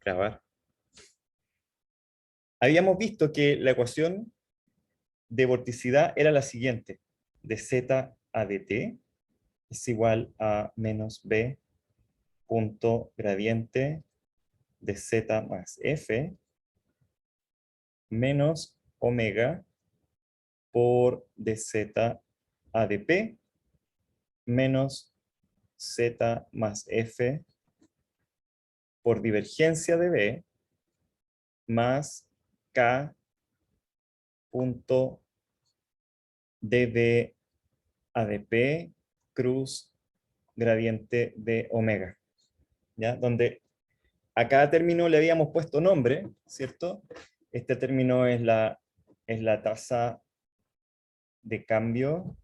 Grabar. Habíamos visto que la ecuación de vorticidad era la siguiente. De z a dt es igual a menos b punto gradiente de z más f menos omega por dz a dp menos z más f por divergencia de b más k punto db adp cruz gradiente de omega, ¿ya? Donde a cada término le habíamos puesto nombre, ¿cierto? Este término es la tasa de cambio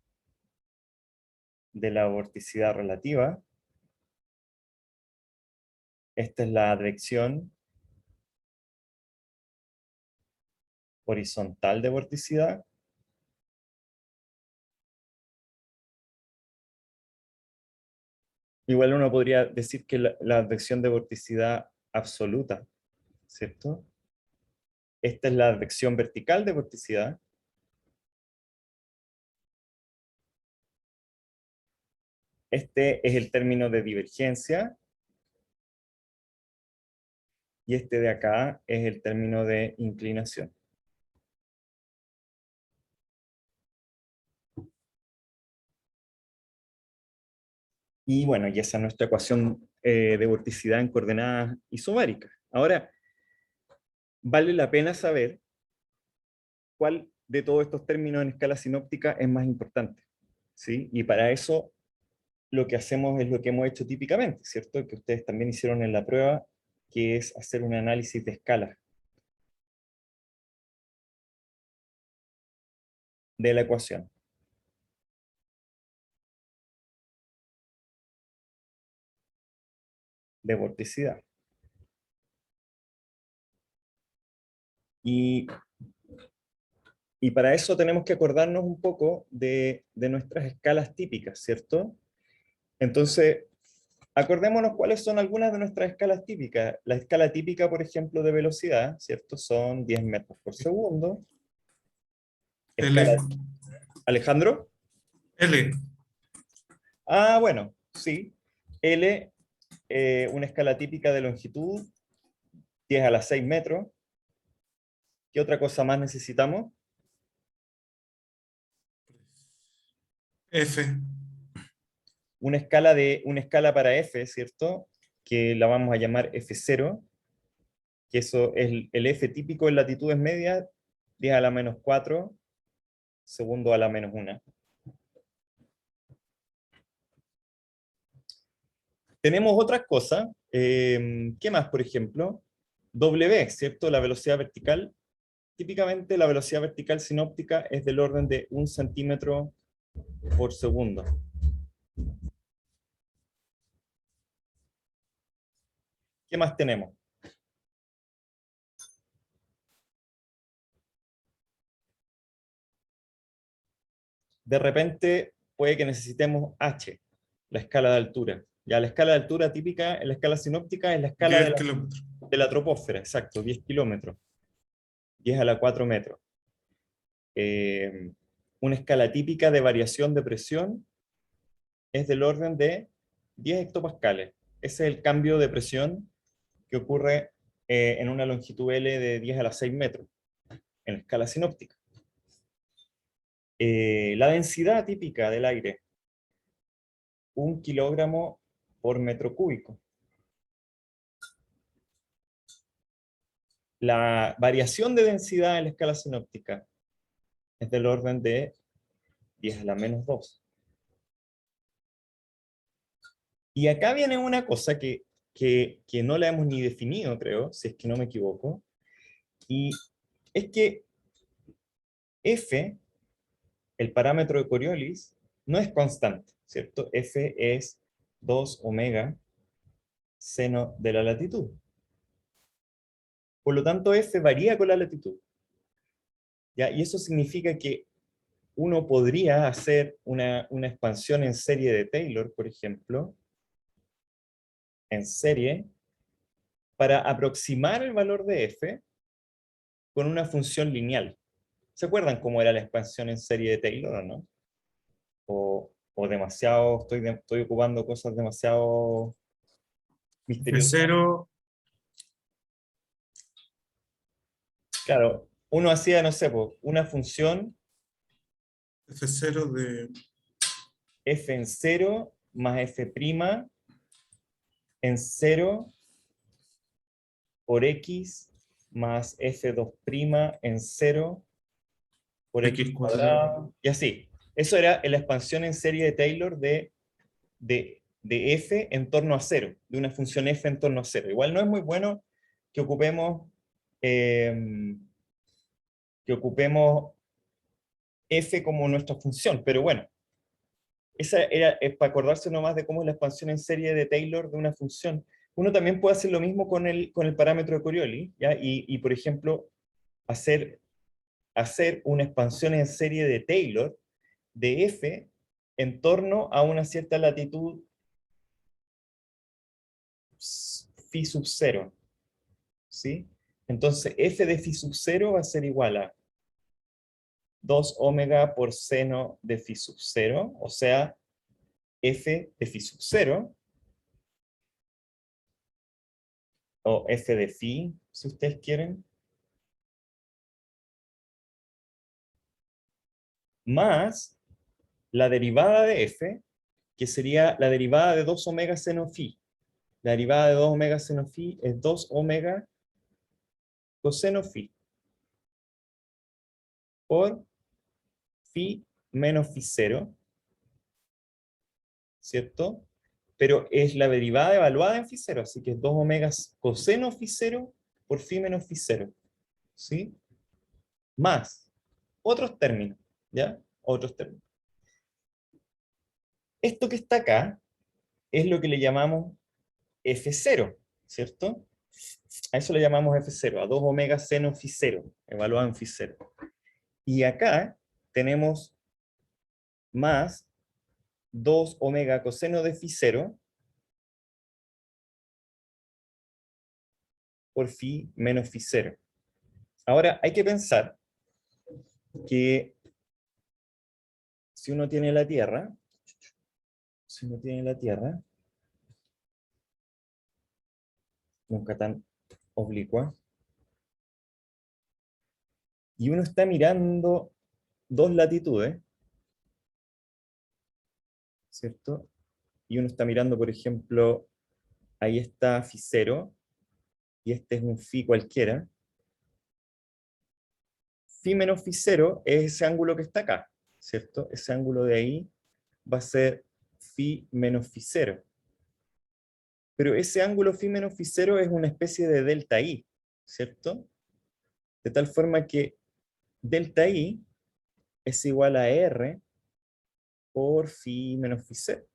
de la vorticidad relativa. Esta es la dirección horizontal de vorticidad. Igual uno podría decir que la advección de vorticidad absoluta, ¿cierto? Esta es la advección vertical de vorticidad. Este es el término de divergencia. Y este de acá es el término de inclinación. Y bueno, y esa es nuestra ecuación de vorticidad en coordenadas isobáricas. Ahora, vale la pena saber cuál de todos estos términos en escala sinóptica es más importante, ¿sí? Y para eso lo que hacemos es lo que hemos hecho típicamente, ¿cierto? Que ustedes también hicieron en la prueba, que es hacer un análisis de escala de la ecuación de vorticidad. Y para eso tenemos que acordarnos un poco de nuestras escalas típicas, ¿cierto? Entonces, acordémonos cuáles son algunas de nuestras escalas típicas. La escala típica, por ejemplo, de velocidad, ¿cierto? Son 10 metros por segundo. Escala... L. ¿Alejandro? L. Ah, bueno, sí. L, una escala típica de longitud, 10 a la 6 metros. ¿Qué otra cosa más necesitamos? F. Una escala para F, ¿cierto? Que la vamos a llamar F0, que eso es el F típico en latitudes medias, 10 a la menos 4, segundo a la menos 1. Tenemos otras cosas. ¿Qué más, por ejemplo? W, ¿cierto? La velocidad vertical. Típicamente la velocidad vertical sinóptica es del orden de 1 centímetro por segundo. ¿Qué más tenemos? De repente puede que necesitemos H, la escala de altura. Ya la escala de altura típica en la escala sinóptica es la escala 10 kilómetros. de la troposfera, exacto, 10 kilómetros, 10 a la 4 metros. Una escala típica de variación de presión es del orden de 10 hectopascales. Ese es el cambio de presión que ocurre en una longitud L de 10 a la 6 metros, en la escala sinóptica. La densidad típica del aire, 1 kilogramo por metro cúbico. La variación de densidad en la escala sinóptica es del orden de 10 a la menos 2. Y acá viene una cosa que no la hemos ni definido, creo, si es que no me equivoco, y es que F, el parámetro de Coriolis, no es constante, ¿cierto? F es 2 omega seno de la latitud. Por lo tanto, F varía con la latitud. ¿Ya? Y eso significa que uno podría hacer una expansión en serie de Taylor, por ejemplo, en serie, para aproximar el valor de f con una función lineal. ¿Se acuerdan cómo era la expansión en serie de Taylor o no? O demasiado, estoy ocupando cosas demasiado misteriosas. F0, Claro, uno hacía, no sé, po, una función F0 de f en 0 más f' en 0 por x más f2' en 0 por x x cuadrado. cuadrado, y así. Eso era la expansión en serie de Taylor de f en torno a 0, de una función f en torno a 0. Igual no es muy bueno que ocupemos, eh, que ocupemos f como nuestra función, pero bueno, esa es para acordarse nomás de cómo es la expansión en serie de Taylor de una función. Uno también puede hacer lo mismo con el parámetro de Coriolis, ¿ya? Por ejemplo, hacer, hacer una expansión en serie de Taylor de f en torno a una cierta latitud phi sub 0, ¿sí? Entonces, f de phi sub 0 va a ser igual a 2 omega por seno de phi sub 0, o sea, f de phi sub 0, o f de phi, si ustedes quieren, más la derivada de f, que sería la derivada de 2 omega seno phi. La derivada de 2 omega seno phi es 2 omega coseno phi por phi menos phi 0, ¿cierto? Pero es la derivada evaluada en phi 0, así que es 2 omegas coseno phi 0 por phi menos phi 0, ¿sí? Más otros términos, ¿ya? Otros términos. Esto que está acá es lo que le llamamos F0, ¿cierto? A eso le llamamos F0, a 2 omega seno phi 0, evaluado en phi 0. Y acá tenemos más 2 omega coseno de phi 0 por phi menos phi 0. Ahora, hay que pensar que si uno tiene la Tierra, nunca tan oblicua, y uno está mirando dos latitudes, ¿cierto? Y uno está mirando, por ejemplo, ahí está phi 0, y este es un phi cualquiera. Phi menos phi 0 es ese ángulo que está acá, ¿cierto? Ese ángulo de ahí va a ser phi menos phi 0. Pero ese ángulo phi menos phi 0 es una especie de delta i, ¿cierto? De tal forma que delta i es igual a r por phi menos phi 0.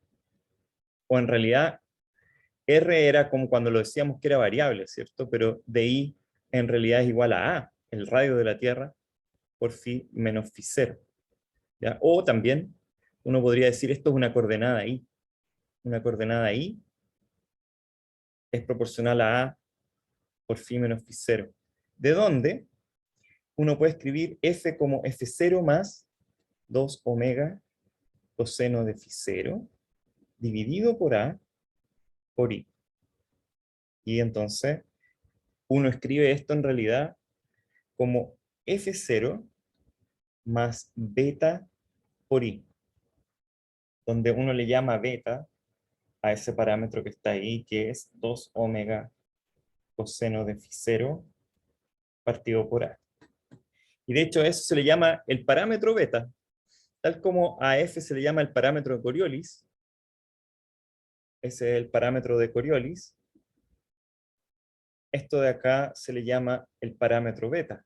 O en realidad, r era como cuando lo decíamos que era variable, ¿cierto? Pero di en realidad es igual a el radio de la Tierra, por phi menos phi 0. ¿Ya? O también uno podría decir esto es una coordenada i. Una coordenada i es proporcional a por phi menos phi 0. ¿De dónde? Uno puede escribir f como f0 más 2 omega coseno de phi 0 dividido por a por i. Y entonces uno escribe esto en realidad como f0 más beta por i, donde uno le llama beta a ese parámetro que está ahí, que es 2 omega coseno de phi 0 partido por a. Y de hecho eso se le llama el parámetro beta, tal como a f se le llama el parámetro de Coriolis. Ese es el parámetro de Coriolis. Esto de acá se le llama el parámetro beta.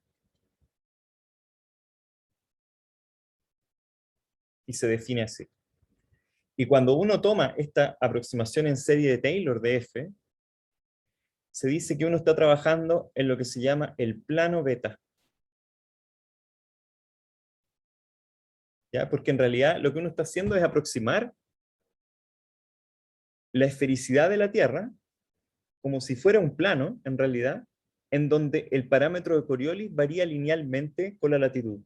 Y se define así. Y cuando uno toma esta aproximación en serie de Taylor de f, se dice que uno está trabajando en lo que se llama el plano beta. ¿Ya? Porque en realidad lo que uno está haciendo es aproximar la esfericidad de la Tierra como si fuera un plano, en realidad, en donde el parámetro de Coriolis varía linealmente con la latitud.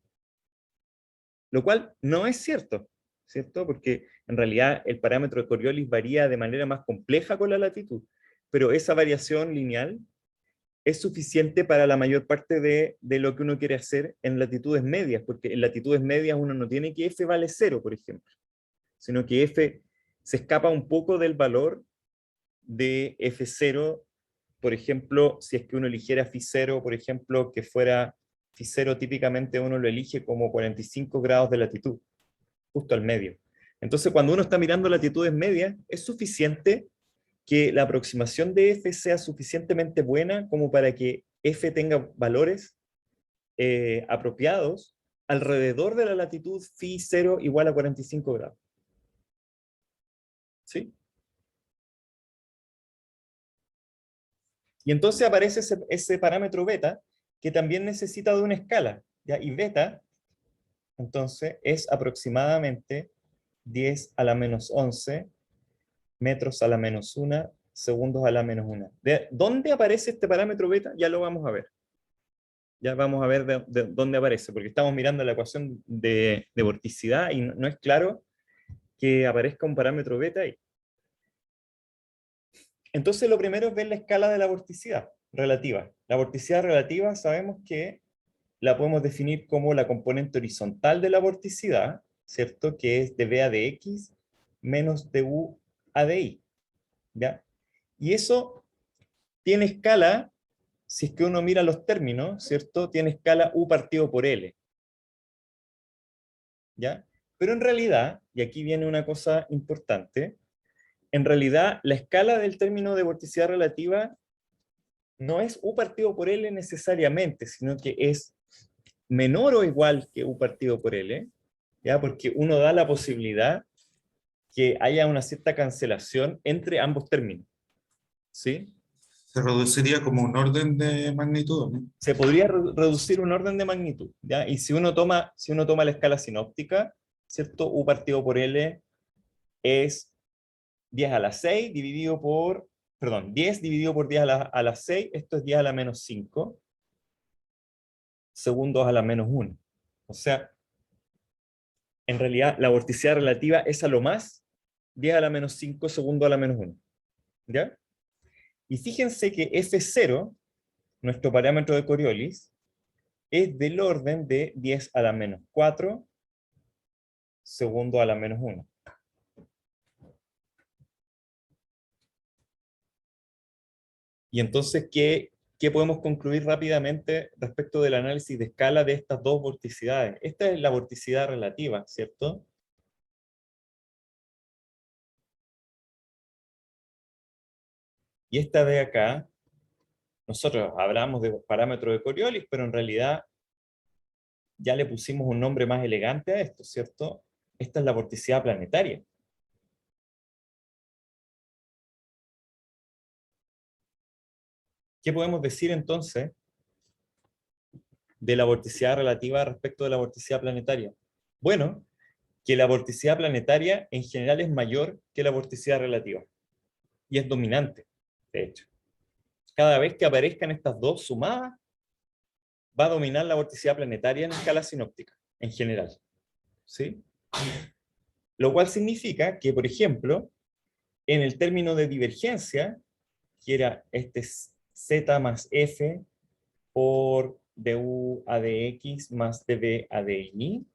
Lo cual no es cierto, ¿cierto? Porque en realidad el parámetro de Coriolis varía de manera más compleja con la latitud, pero esa variación lineal es suficiente para la mayor parte de lo que uno quiere hacer en latitudes medias, porque en latitudes medias uno no tiene que f vale 0, por ejemplo, sino que f se escapa un poco del valor de f0, por ejemplo, si es que uno eligiera phi0, por ejemplo, que fuera phi0 típicamente uno lo elige como 45 grados de latitud, justo al medio. Entonces, cuando uno está mirando latitudes medias, es suficiente que la aproximación de f sea suficientemente buena como para que f tenga valores apropiados alrededor de la latitud phi 0 igual a 45 grados. ¿Sí? Y entonces aparece ese parámetro beta que también necesita de una escala, ¿ya? Y beta, entonces, es aproximadamente 10 a la menos 11 metros a la menos 1, segundos a la menos 1. ¿De dónde aparece este parámetro beta? Ya lo vamos a ver. Ya vamos a ver de dónde aparece, porque estamos mirando la ecuación de vorticidad y no es claro que aparezca un parámetro beta ahí. Entonces lo primero es ver la escala de la vorticidad relativa. La vorticidad relativa sabemos que la podemos definir como la componente horizontal de la vorticidad, ¿cierto? Que es de dA de x menos du a de y, ¿ya? Y eso tiene escala, si es que uno mira los términos, ¿cierto? Tiene escala u partido por L, ¿ya? Pero en realidad, y aquí viene una cosa importante, en realidad la escala del término de vorticidad relativa no es u partido por L necesariamente, sino que es menor o igual que u partido por L, ¿ya? Porque uno da la posibilidad que haya una cierta cancelación entre ambos términos, ¿sí? Se reduciría como un orden de magnitud, ¿no? Se podría reducir un orden de magnitud, ¿ya? Y si uno toma la escala sinóptica, ¿cierto? U partido por L es 10 a la 6 dividido por, perdón, 10 dividido por 10 a la 6, esto es 10 a la menos 5, segundos a la menos 1. O sea, en realidad la vorticidad relativa es a lo más 10 a la menos 5 segundos a la menos 1. ¿Ya? Y fíjense que F0, nuestro parámetro de Coriolis, es del orden de 10 a la menos 4 segundos a la menos 1. Y entonces, ¿qué podemos concluir rápidamente respecto del análisis de escala de estas dos vorticidades? Esta es la vorticidad relativa, ¿cierto? Y esta de acá, nosotros hablamos de parámetro de Coriolis, pero en realidad ya le pusimos un nombre más elegante a esto, ¿cierto? Esta es la vorticidad planetaria. ¿Qué podemos decir entonces de la vorticidad relativa respecto de la vorticidad planetaria? Bueno, que la vorticidad planetaria en general es mayor que la vorticidad relativa. Y es dominante, de hecho. Cada vez que aparezcan estas dos sumadas, va a dominar la vorticidad planetaria en escala sinóptica, en general. ¿Sí? Lo cual significa que, por ejemplo, en el término de divergencia, que era este z más f por du a dx más dv a dy,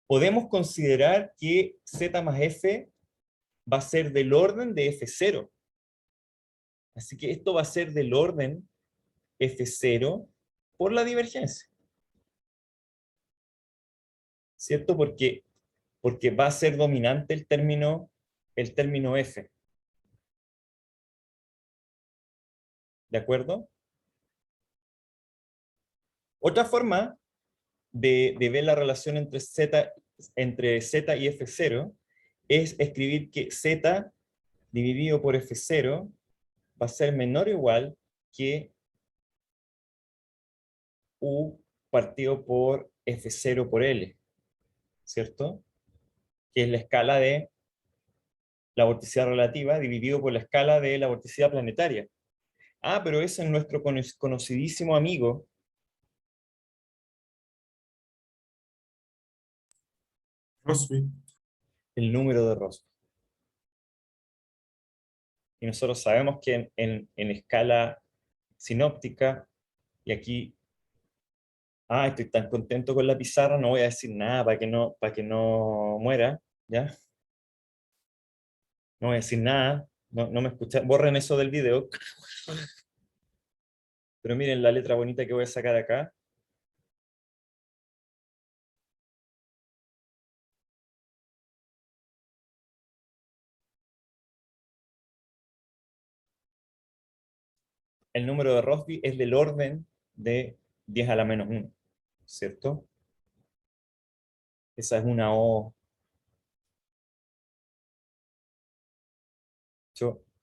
podemos considerar que z más f va a ser del orden de f0. Así que esto va a ser del orden f0 por la divergencia. ¿Cierto? Porque va a ser dominante el término f. ¿De acuerdo? Otra forma de ver la relación entre z y f0 es escribir que z dividido por f0 va a ser menor o igual que u partido por f0 por L, ¿cierto? Que es la escala de la vorticidad relativa dividido por la escala de la vorticidad planetaria. Ah, pero ese es nuestro conocidísimo amigo. Rossby. El número de Rossby. Y nosotros sabemos que en escala sinóptica, y aquí, estoy tan contento con la pizarra, no voy a decir nada para que no muera, ¿ya? No voy a decir nada, no me escuchan, borren eso del video. Pero miren la letra bonita que voy a sacar acá. El número de Rossby es del orden de 10 a la menos 1, ¿cierto? Esa es una O.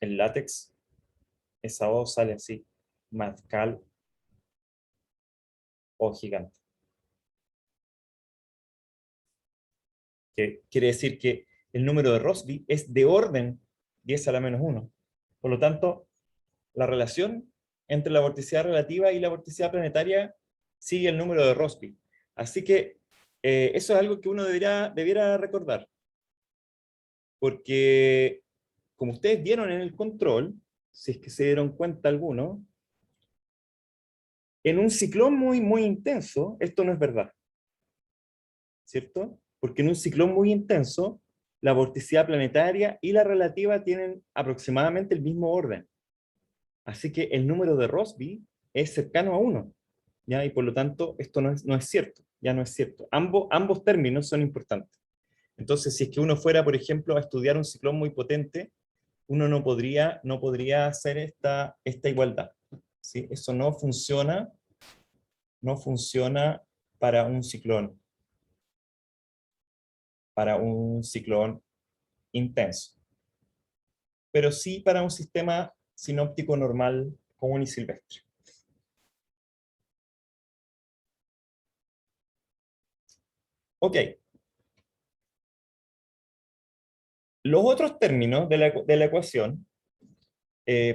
El látex, esa O sale así, Pascal O gigante. Que quiere decir que el número de Rossby es de orden 10 a la menos 1. Por lo tanto, la relación entre la vorticidad relativa y la vorticidad planetaria sigue el número de Rossby. Así que eso es algo que uno debiera recordar. Porque, como ustedes vieron en el control, si es que se dieron cuenta algunos, en un ciclón muy intenso, esto no es verdad. ¿Cierto? Porque en un ciclón muy intenso, la vorticidad planetaria y la relativa tienen aproximadamente el mismo orden. Así que el número de Rossby es cercano a 1, ¿ya? Y por lo tanto, esto no es cierto, ya no es cierto. Ambos términos son importantes. Entonces, si es que uno fuera, por ejemplo, a estudiar un ciclón muy potente, uno no podría hacer esta igualdad, ¿sí? Eso no funciona para un ciclón intenso, pero sí para un sistema sinóptico normal, común y silvestre. Ok. Los otros términos de la ecuación,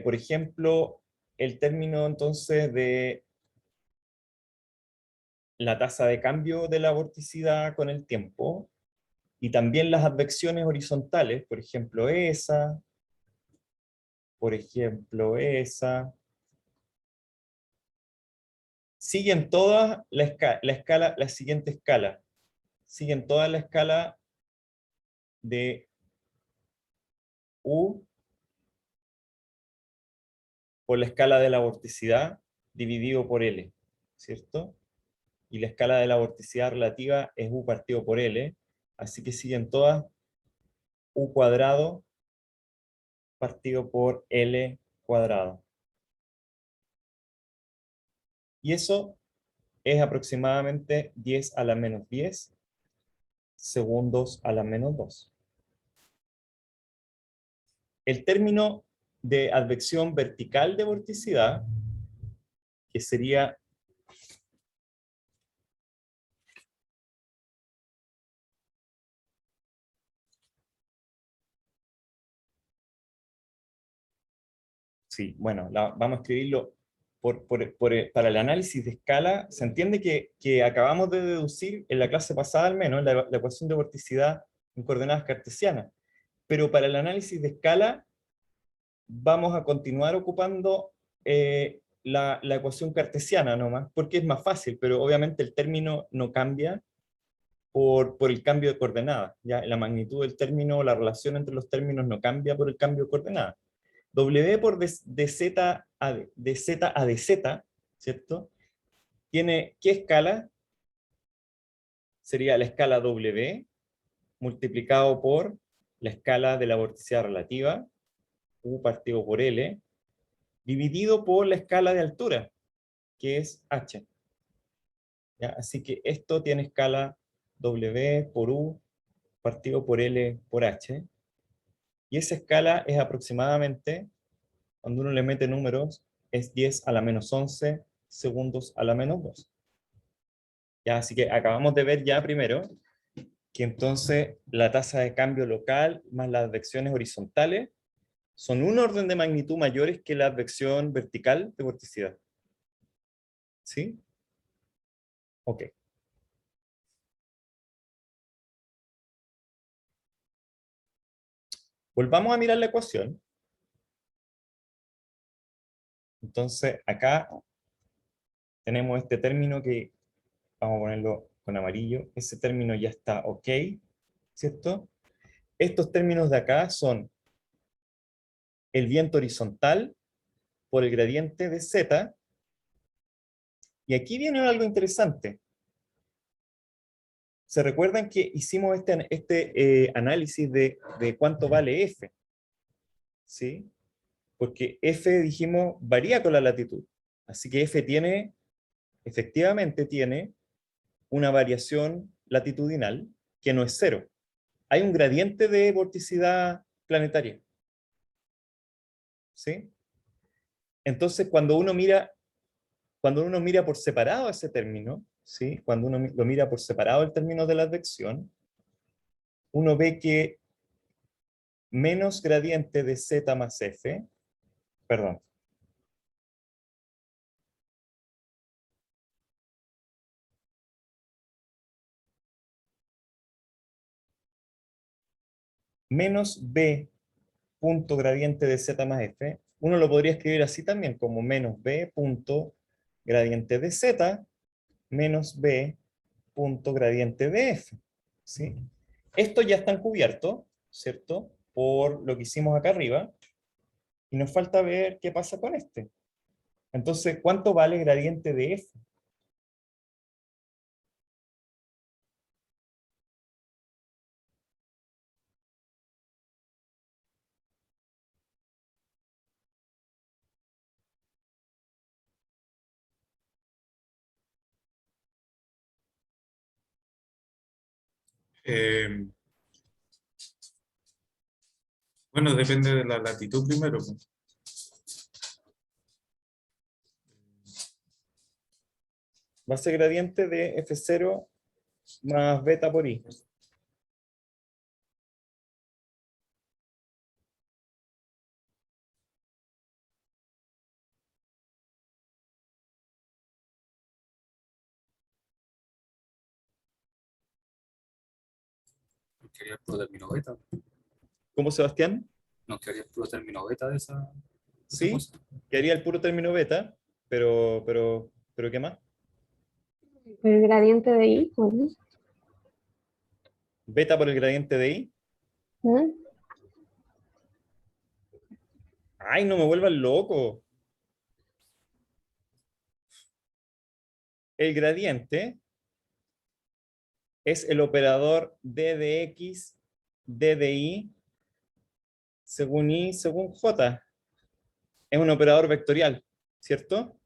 por ejemplo, el término entonces de la tasa de cambio de la vorticidad con el tiempo, y también las advecciones horizontales, por ejemplo esa, siguen todas la siguiente escala, siguen toda la escala de U por la escala de la vorticidad dividido por L, ¿cierto? Y la escala de la vorticidad relativa es U partido por L, así que siguen todas U cuadrado partido por L cuadrado. Y eso es aproximadamente 10 a la menos 10 segundos a la menos 2. El término de advección vertical de vorticidad, que sería sí, bueno, vamos a escribirlo para el análisis de escala. Se entiende que acabamos de deducir en la clase pasada al menos la ecuación de vorticidad en coordenadas cartesianas, pero para el análisis de escala vamos a continuar ocupando la ecuación cartesiana nomás, porque es más fácil, pero obviamente el término no cambia por el cambio de coordenadas. ¿Ya? La magnitud del término, la relación entre los términos no cambia por el cambio de coordenadas. W por dz a dz, ¿cierto? ¿Tiene qué escala? Sería la escala W multiplicado por la escala de la vorticidad relativa, U partido por L, dividido por la escala de altura, que es H. ¿Ya? Así que esto tiene escala W por U partido por L por H. Y esa escala es aproximadamente, cuando uno le mete números, es 10 a la menos 11 segundos a la menos 2. Ya, así que acabamos de ver ya primero que entonces la tasa de cambio local más las advecciones horizontales son un orden de magnitud mayores que la advección vertical de vorticidad. ¿Sí? Ok. Volvamos a mirar la ecuación. Entonces, acá tenemos este término que vamos a ponerlo con amarillo. Ese término ya está ok, ¿cierto? Estos términos de acá son el viento horizontal por el gradiente de z. Y aquí viene algo interesante. ¿Se recuerdan que hicimos este análisis de cuánto vale f? ¿Sí? Porque f, dijimos, varía con la latitud. Así que f tiene, efectivamente tiene una variación latitudinal que no es cero. Hay un gradiente de vorticidad planetaria. ¿Sí? Entonces, cuando uno mira por separado ese término, ¿sí? Cuando uno lo mira por separado el término de la advección, uno ve que menos gradiente de z más f, perdón, menos b punto gradiente de z más f, uno lo podría escribir así también, como menos b punto gradiente de z menos b punto gradiente de f. ¿Sí? Estos ya están cubiertos, ¿cierto? Por lo que hicimos acá arriba, y nos falta ver qué pasa con este. Entonces, ¿cuánto vale gradiente de f? Eh, bueno, depende de la latitud primero, pues. Va a ser gradiente de f0 más beta por i. Nos quedaría el puro término beta. ¿Cómo, Sebastián? Nos quedaría el puro término beta de esa Sí, cosa. que haría el puro término beta, pero ¿qué más? El gradiente de I, ¿no? Beta por el gradiente de i. ¿No? ¡Ay, no me vuelvan loco! El gradiente es el operador d de x, d de i, según j. Es un operador vectorial, ¿cierto?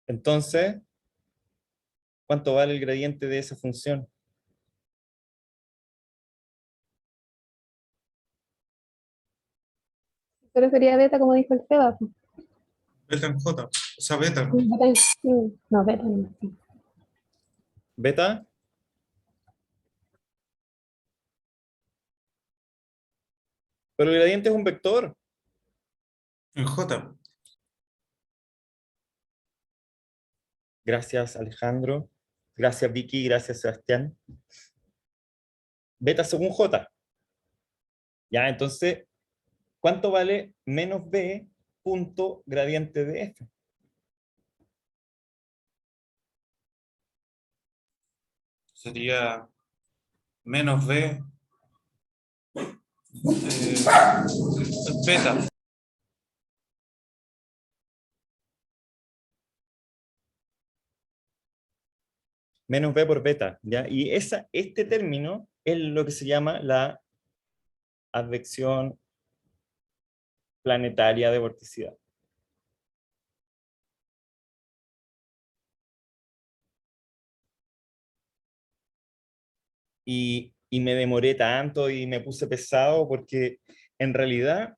Entonces, ¿cuánto vale el gradiente de esa función? Pero sería beta, como dijo el Seba, pues. Beta en J, o sea, beta. No, beta no. Sí. ¿Beta? Pero el gradiente es un vector. En J. Gracias, Alejandro. Gracias, Vicky. Gracias, Sebastián. Beta según j. Ya, entonces, ¿cuánto vale menos b punto gradiente de f? Sería menos B beta. Menos b por beta, ¿ya? Y este término es lo que se llama la advección planetaria de vorticidad. Y me demoré tanto y me puse pesado porque en realidad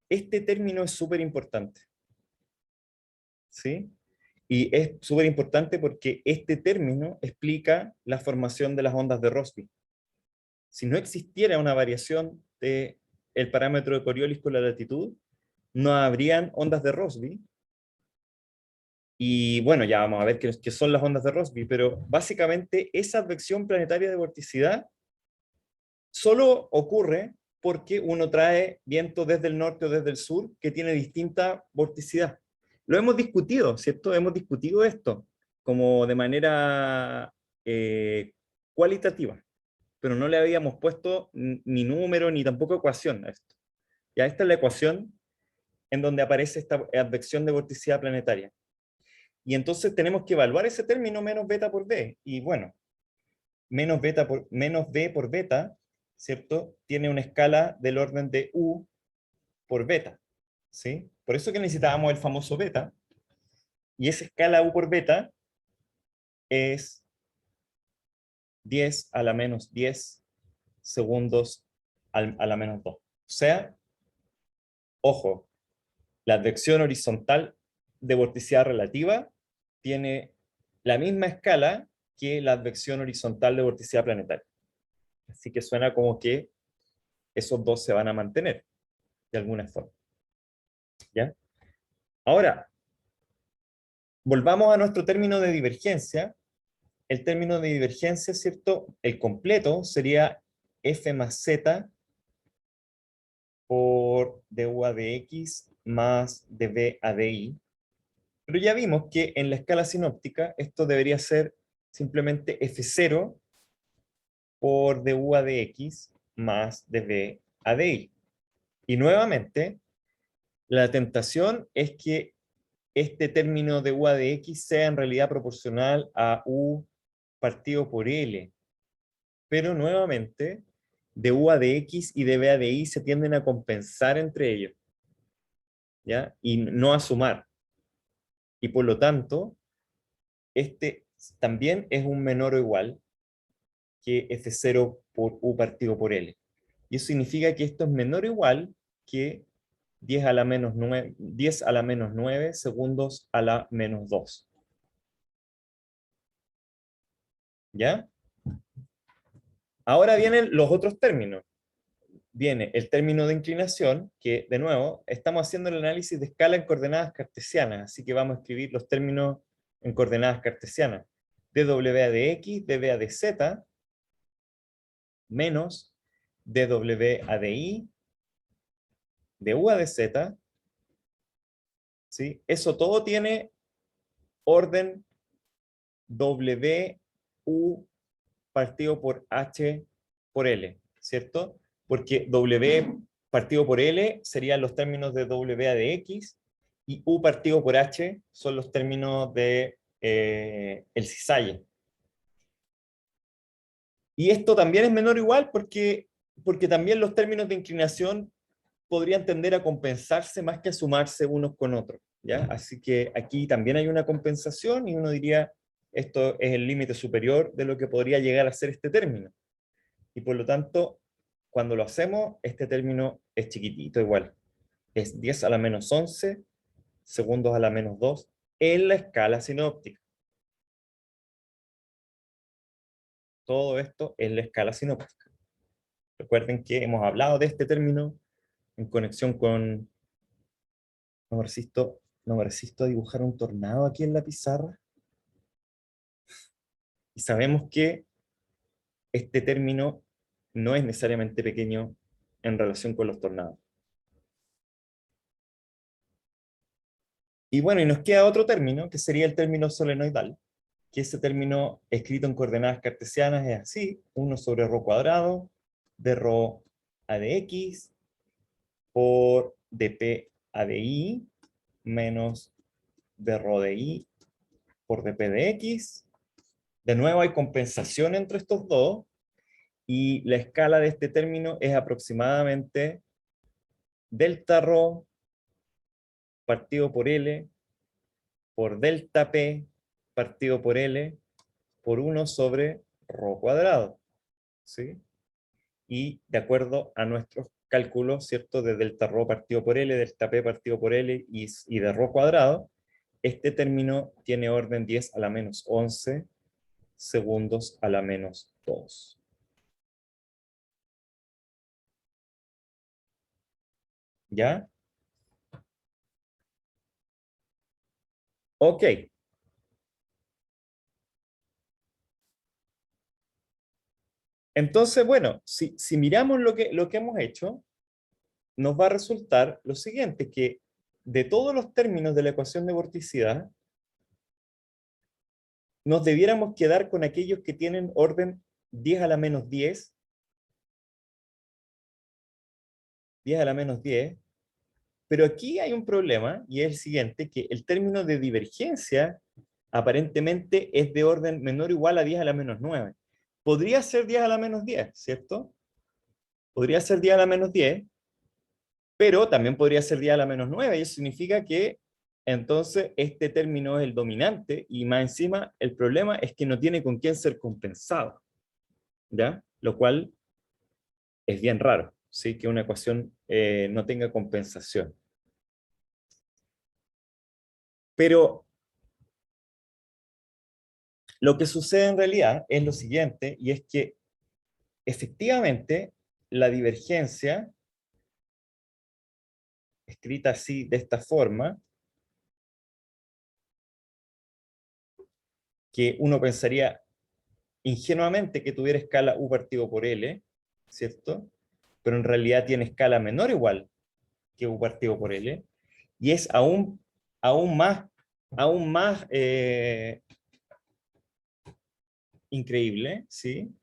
este término es súper importante. ¿Sí? Y es súper importante porque este término explica la formación de las ondas de Rossby. Si no existiera una variación del parámetro de Coriolis con la latitud, no habrían ondas de Rossby. Y bueno, ya vamos a ver qué son las ondas de Rossby, pero básicamente esa advección planetaria de vorticidad solo ocurre porque uno trae viento desde el norte o desde el sur que tiene distinta vorticidad. Lo hemos discutido, ¿cierto? Hemos discutido esto como de manera cualitativa, pero no le habíamos puesto ni número ni tampoco ecuación a esto. Ya esta es la ecuación en donde aparece esta advección de vorticidad planetaria. Y entonces tenemos que evaluar ese término menos beta por B. Y bueno, menos B por beta, ¿cierto? Tiene una escala del orden de U por beta, ¿sí? Por eso que necesitábamos el famoso beta. Y esa escala U por beta es 10 a la menos 10 segundos a la menos 2. O sea, ojo, la advección horizontal de vorticidad relativa tiene la misma escala que la advección horizontal de vorticidad planetaria. Así que suena como que esos dos se van a mantener de alguna forma. ¿Ya? Ahora, volvamos a nuestro término de divergencia. El término de divergencia, ¿cierto? El completo sería f más z por du a dx más dv a di. Pero ya vimos que en la escala sinóptica esto debería ser simplemente f0 por du a dx más dv a di. Y nuevamente, la tentación es que este término de u a de x sea en realidad proporcional a u partido por L. Pero nuevamente, de u a de x y de b a de y se tienden a compensar entre ellos, ¿ya? Y no a sumar. Y por lo tanto, este también es un menor o igual que f0 por u partido por L. Y eso significa que esto es menor o igual que 10 a la menos 9, 10 a la menos 9 segundos a la menos 2. ¿Ya? Ahora vienen los otros términos. Viene el término de inclinación, que de nuevo, estamos haciendo el análisis de escala en coordenadas cartesianas, así que vamos a escribir los términos en coordenadas cartesianas. dw a de x, dv a de z, menos dw a de y, du a de z, ¿sí? Eso todo tiene orden w u partido por h por l, ¿cierto? Porque w partido por l serían los términos de w a de x y u partido por h son los términos de el cisalle. Y esto también es menor o igual porque también los términos de inclinación podrían tender a compensarse más que a sumarse unos con otros, ¿ya? Así que aquí también hay una compensación y uno diría, esto es el límite superior de lo que podría llegar a ser este término. Y por lo tanto, cuando lo hacemos, este término es chiquitito igual. Es 10 a la menos 11 segundos a la menos 2 en la escala sinóptica. Todo esto en la escala sinóptica. Recuerden que hemos hablado de este término en conexión con... No me resisto a dibujar un tornado aquí en la pizarra. Y sabemos que este término no es necesariamente pequeño en relación con los tornados. Y bueno, y nos queda otro término, que sería el término solenoidal, que ese término escrito en coordenadas cartesianas es así, 1 sobre ρ cuadrado de ρ a de x por dp a de y menos de ρ de y por dp de x. De nuevo hay compensación entre estos dos, y la escala de este término es aproximadamente delta ρ partido por L por delta P partido por L por 1 sobre ρ cuadrado, ¿sí? Y de acuerdo a nuestros cálculos, ¿cierto? De delta ρ partido por L, delta P partido por L y de ρ cuadrado, este término tiene orden 10 a la menos 11 segundos a la menos 2. ¿Ya? Ok. Entonces, bueno, si miramos lo que hemos hecho, nos va a resultar lo siguiente, que de todos los términos de la ecuación de vorticidad, nos debiéramos quedar con aquellos que tienen orden 10 a la menos 10, 10 a la menos 10, pero aquí hay un problema, y es el siguiente, que el término de divergencia aparentemente es de orden menor o igual a 10 a la menos 9. Podría ser 10 a la menos 10, ¿cierto? Podría ser 10 a la menos 10, pero también podría ser 10 a la menos 9, y eso significa que entonces este término es el dominante, y más encima el problema es que no tiene con quién ser compensado, ¿ya? Lo cual es bien raro, ¿sí? Que una ecuación no tenga compensación. Pero lo que sucede en realidad es lo siguiente, y es que efectivamente la divergencia, escrita así, de esta forma, que uno pensaría ingenuamente que tuviera escala U partido por L, ¿cierto? Pero en realidad tiene escala menor o igual que U partido por L, y es aún más increíble, ¿sí?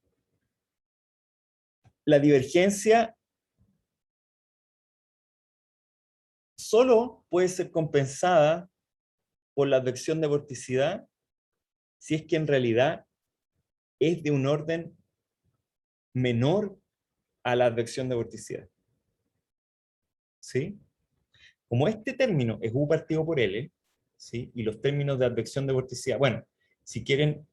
La divergencia solo puede ser compensada por la advección de vorticidad si es que en realidad es de un orden menor a la advección de vorticidad. ¿Sí? Como este término es U partido por L, ¿sí? Y los términos de advección de vorticidad, bueno, si quieren,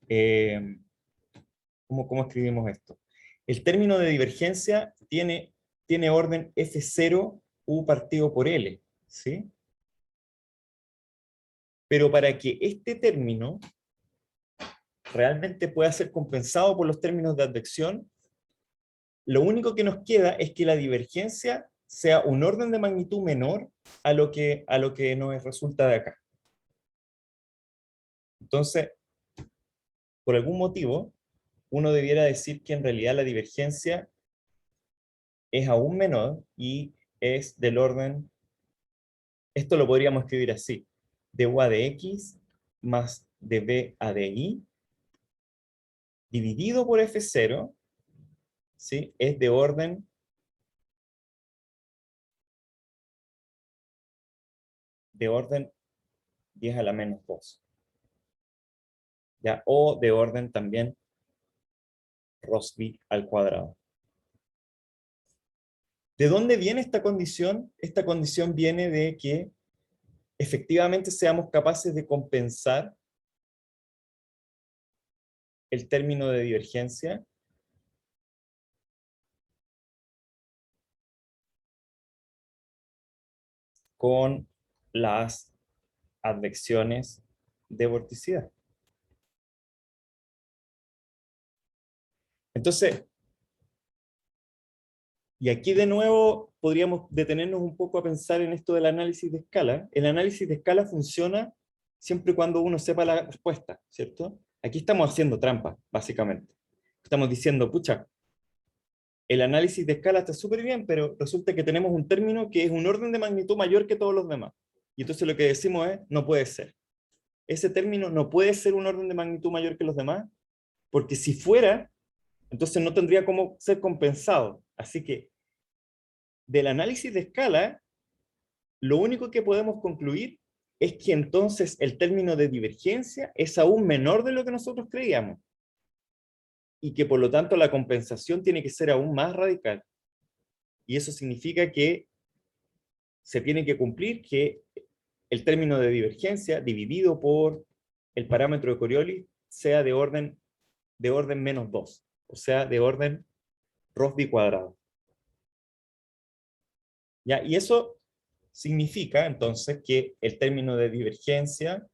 ¿cómo escribimos esto? El término de divergencia tiene orden F0 U partido por L, ¿sí? Pero para que este término realmente pueda ser compensado por los términos de advección, lo único que nos queda es que la divergencia sea un orden de magnitud menor a lo que nos resulta de acá. Entonces, por algún motivo, uno debiera decir que en realidad la divergencia es aún menor y es del orden, esto lo podríamos escribir así, de U a de X más de B a de Y, dividido por F0, ¿sí? Es de orden de orden 10 a la menos 2. ¿Ya? O de orden también Rossby al cuadrado. ¿De dónde viene esta condición? Esta condición viene de que efectivamente seamos capaces de compensar el término de divergencia con las advecciones de vorticidad. Entonces, y aquí de nuevo podríamos detenernos un poco a pensar en esto del análisis de escala. El análisis de escala funciona siempre y cuando uno sepa la respuesta, ¿cierto? Aquí estamos haciendo trampa, básicamente. Estamos diciendo, pucha, el análisis de escala está súper bien, pero resulta que tenemos un término que es un orden de magnitud mayor que todos los demás. Y entonces lo que decimos es, no puede ser. Ese término no puede ser un orden de magnitud mayor que los demás, porque si fuera, entonces no tendría cómo ser compensado. Así que del análisis de escala, lo único que podemos concluir es que entonces el término de divergencia es aún menor de lo que nosotros creíamos. Y que por lo tanto la compensación tiene que ser aún más radical. Y eso significa que se tiene que cumplir que el término de divergencia dividido por el parámetro de Coriolis sea de orden menos 2, o sea, de orden Rossby cuadrado. ¿Ya? Y eso significa entonces que el término de divergencia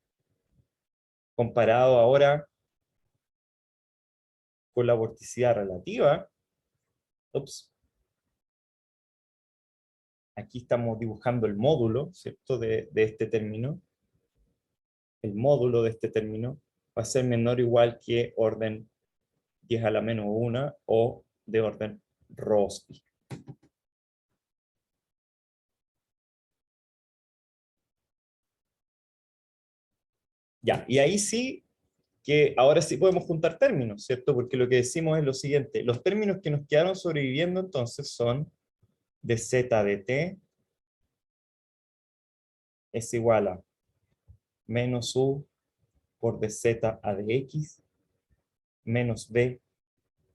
comparado ahora con la vorticidad relativa, ups, aquí estamos dibujando el módulo, ¿cierto?, de este término. El módulo de este término va a ser menor o igual que orden 10 a la menos 1 o de orden Rossby. Ya, y ahí sí que ahora sí podemos juntar términos, ¿cierto? Porque lo que decimos es lo siguiente: los términos que nos quedaron sobreviviendo entonces son de z de t es igual a menos u por dz a de x menos b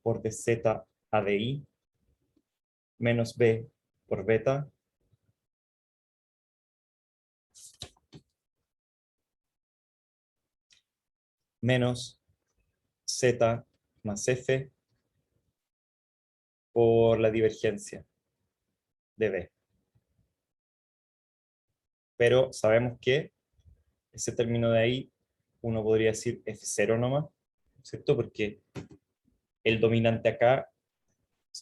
por dz a de y menos b por beta menos z más f por la divergencia de b. Pero sabemos que ese término de ahí uno podría decir f0 nomás, ¿cierto? Porque el dominante acá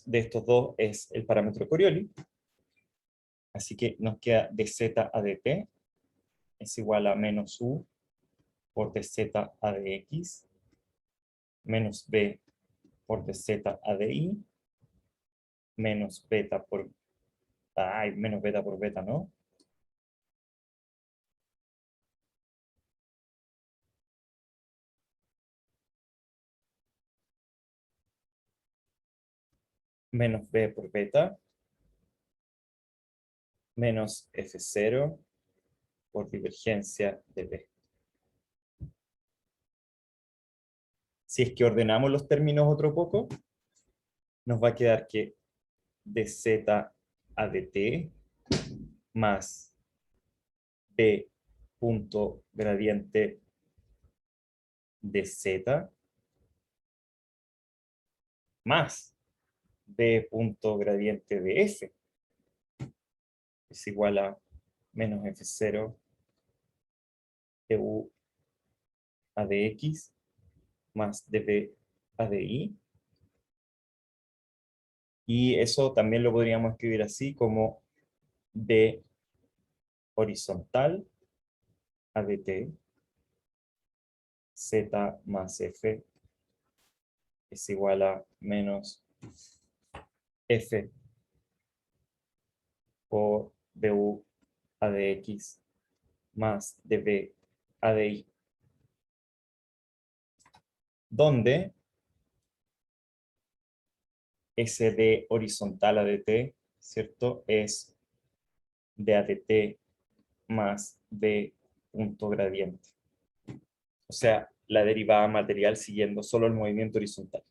de estos dos es el parámetro Coriolis. Así que nos queda dz a dt es igual a menos u por dz a dx menos b por dz a di menos beta por... Ay, menos beta por beta, ¿no? Menos b por beta menos f0 por divergencia de b. Si es que ordenamos los términos otro poco, nos va a quedar que dz a dt más b punto gradiente de z más b punto gradiente de f es igual a menos f0 de u a dx más db a di. Y eso también lo podríamos escribir así como d horizontal a dt z más f es igual a menos f por du a dx más db a di, donde ese d horizontal a dt, ¿cierto?, es d a dt más d punto gradiente. O sea, la derivada material siguiendo solo el movimiento horizontal.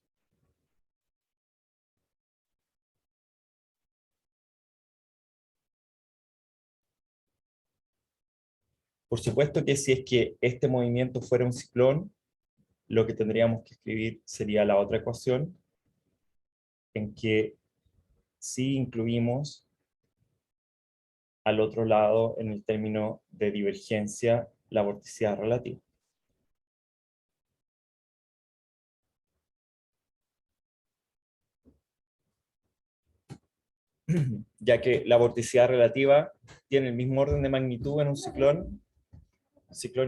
Por supuesto que si es que este movimiento fuera un ciclón, lo que tendríamos que escribir sería la otra ecuación, en que sí incluimos al otro lado, en el término de divergencia, la vorticidad relativa. Ya que la vorticidad relativa tiene el mismo orden de magnitud en un ciclón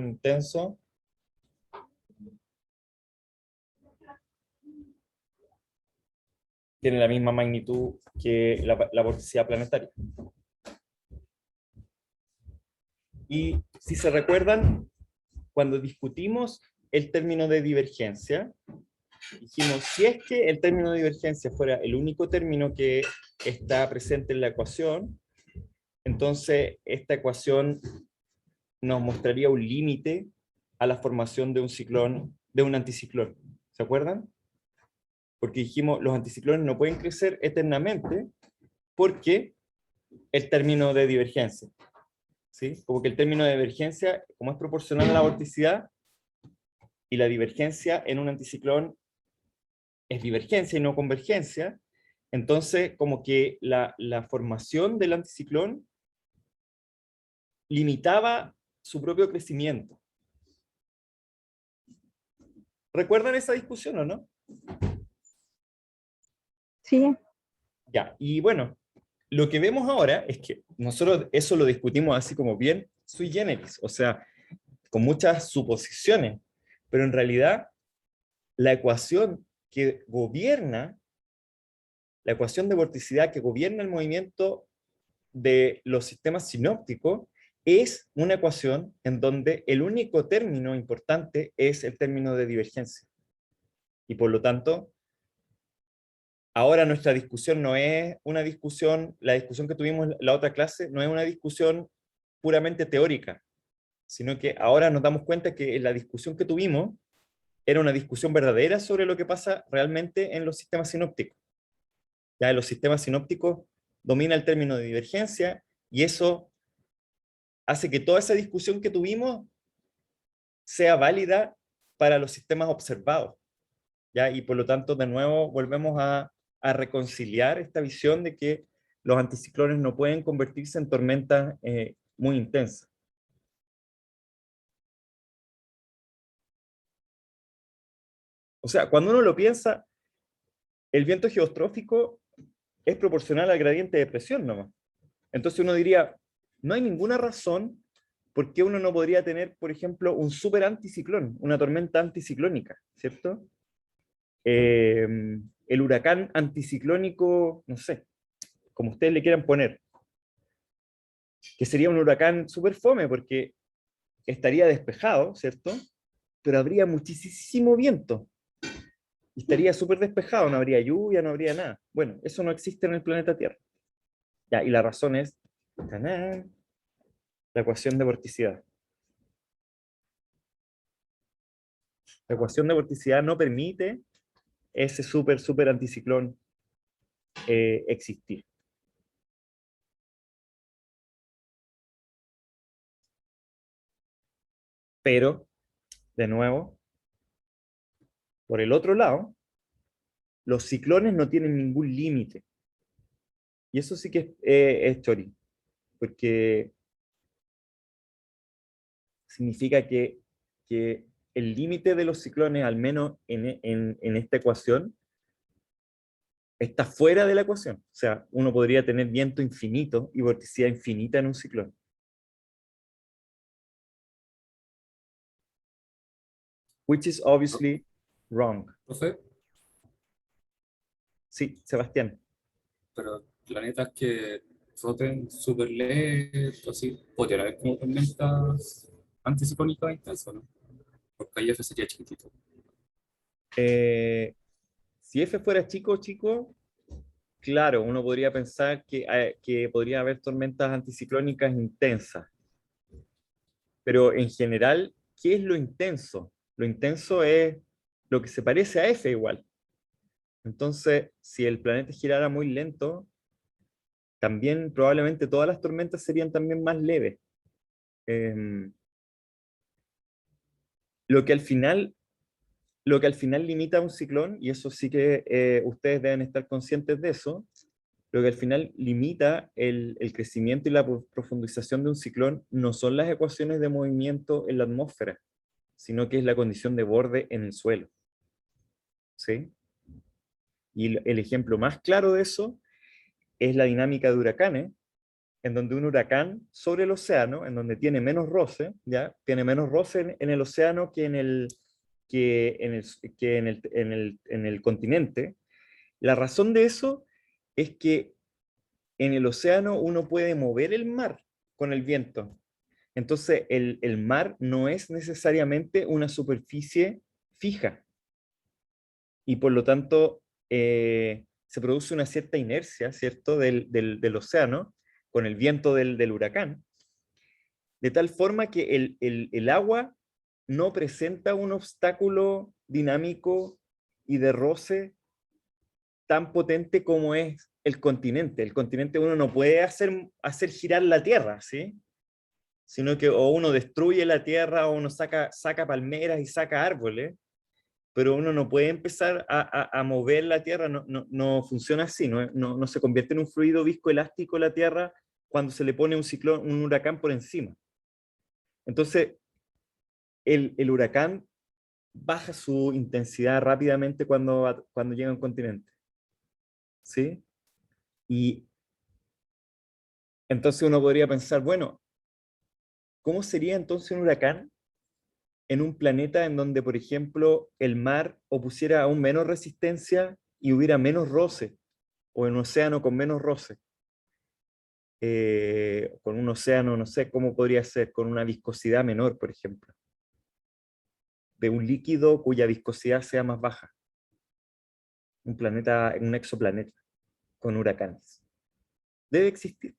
intenso, tiene la misma magnitud que la vorticidad planetaria. Y si se recuerdan, cuando discutimos el término de divergencia, dijimos, si es que el término de divergencia fuera el único término que está presente en la ecuación, entonces esta ecuación nos mostraría un límite a la formación de un ciclón, de un anticiclón. ¿Se acuerdan? Porque dijimos, los anticiclones no pueden crecer eternamente porque el término de divergencia, ¿sí? Como que el término de divergencia, como es proporcional a la vorticidad, y la divergencia en un anticiclón es divergencia y no convergencia, entonces como que la formación del anticiclón limitaba su propio crecimiento. ¿Recuerdan esa discusión o no? Sí, Ya, y bueno, lo que vemos ahora es que nosotros eso lo discutimos así como bien sui generis, o sea, con muchas suposiciones, pero en realidad la ecuación que gobierna, la ecuación de vorticidad que gobierna el movimiento de los sistemas sinópticos es una ecuación en donde el único término importante es el término de divergencia. Y por lo tanto, ahora nuestra discusión no es una discusión, la discusión que tuvimos en la otra clase no es una discusión puramente teórica, sino que ahora nos damos cuenta que la discusión que tuvimos era una discusión verdadera sobre lo que pasa realmente en los sistemas sinópticos. Ya en los sistemas sinópticos domina el término de divergencia y eso hace que toda esa discusión que tuvimos sea válida para los sistemas observados. ¿Ya? Y por lo tanto, de nuevo, volvemos a reconciliar esta visión de que los anticiclones no pueden convertirse en tormentas muy intensas. O sea, cuando uno lo piensa, el viento geostrófico es proporcional al gradiente de presión nomás. Entonces uno diría, no hay ninguna razón por qué uno no podría tener, por ejemplo, un super anticiclón, una tormenta anticiclónica, ¿cierto? El huracán anticiclónico, no sé, como ustedes le quieran poner, que sería un huracán super fome porque estaría despejado, ¿cierto? Pero habría muchísimo viento. Y estaría súper despejado, no habría lluvia, no habría nada. Bueno, eso no existe en el planeta Tierra. Ya, y la razón es ¡tanán!, la ecuación de vorticidad. La ecuación de vorticidad no permite ese súper anticiclón existir. Pero, de nuevo, por el otro lado, los ciclones no tienen ningún límite. Y eso sí que es chori, porque significa que el límite de los ciclones, al menos en esta ecuación, está fuera de la ecuación. O sea, uno podría tener viento infinito y vorticidad infinita en un ciclón. Which is obviously wrong. Profe, Sí, Sebastián. pero planetas que roten súper lento, así, podrían haber como tormentas anticiclónicas intensas, ¿no? Porque ahí F sería chiquitito. Eh, si F fuera chico, claro, uno podría pensar que podría haber tormentas anticiclónicas intensas. Pero en general, ¿qué es lo intenso? Lo intenso es lo que se parece a F igual. Entonces, si el planeta girara muy lento, también probablemente todas las tormentas serían también más leves. Eh, lo que al final, lo que al final limita a un ciclón, y eso sí que ustedes deben estar conscientes de eso, lo que al final limita el crecimiento y la profundización de un ciclón no son las ecuaciones de movimiento en la atmósfera, sino que es la condición de borde en el suelo. ¿Sí? Y el ejemplo más claro de eso es la dinámica de huracanes, en donde un huracán sobre el océano, en donde tiene menos roce, ¿ya? Tiene menos roce en el océano que en el continente. La razón de eso es que en el océano uno puede mover el mar con el viento. Entonces el mar no es necesariamente una superficie fija y por lo tanto se produce una cierta inercia, ¿cierto?, del océano con el viento del huracán, de tal forma que el agua no presenta un obstáculo dinámico y de roce tan potente como es el continente. El continente uno no puede hacer girar la Tierra, ¿sí? Sino que o uno destruye la Tierra o uno saca palmeras y saca árboles, pero uno no puede empezar a mover la Tierra, no funciona así, no se convierte en un fluido viscoelástico la Tierra cuando se le pone un ciclón, un huracán por encima. Entonces, el huracán baja su intensidad rápidamente cuando llega a un continente. ¿Sí? Y entonces uno podría pensar, bueno, ¿cómo sería entonces un huracán en un planeta en donde, por ejemplo, el mar opusiera aún menos resistencia y hubiera menos roce, o en un océano con menos roce? Con un océano, no sé cómo podría ser, con una viscosidad menor, por ejemplo, de un líquido cuya viscosidad sea más baja. Un planeta, un exoplaneta, con huracanes. Debe existir.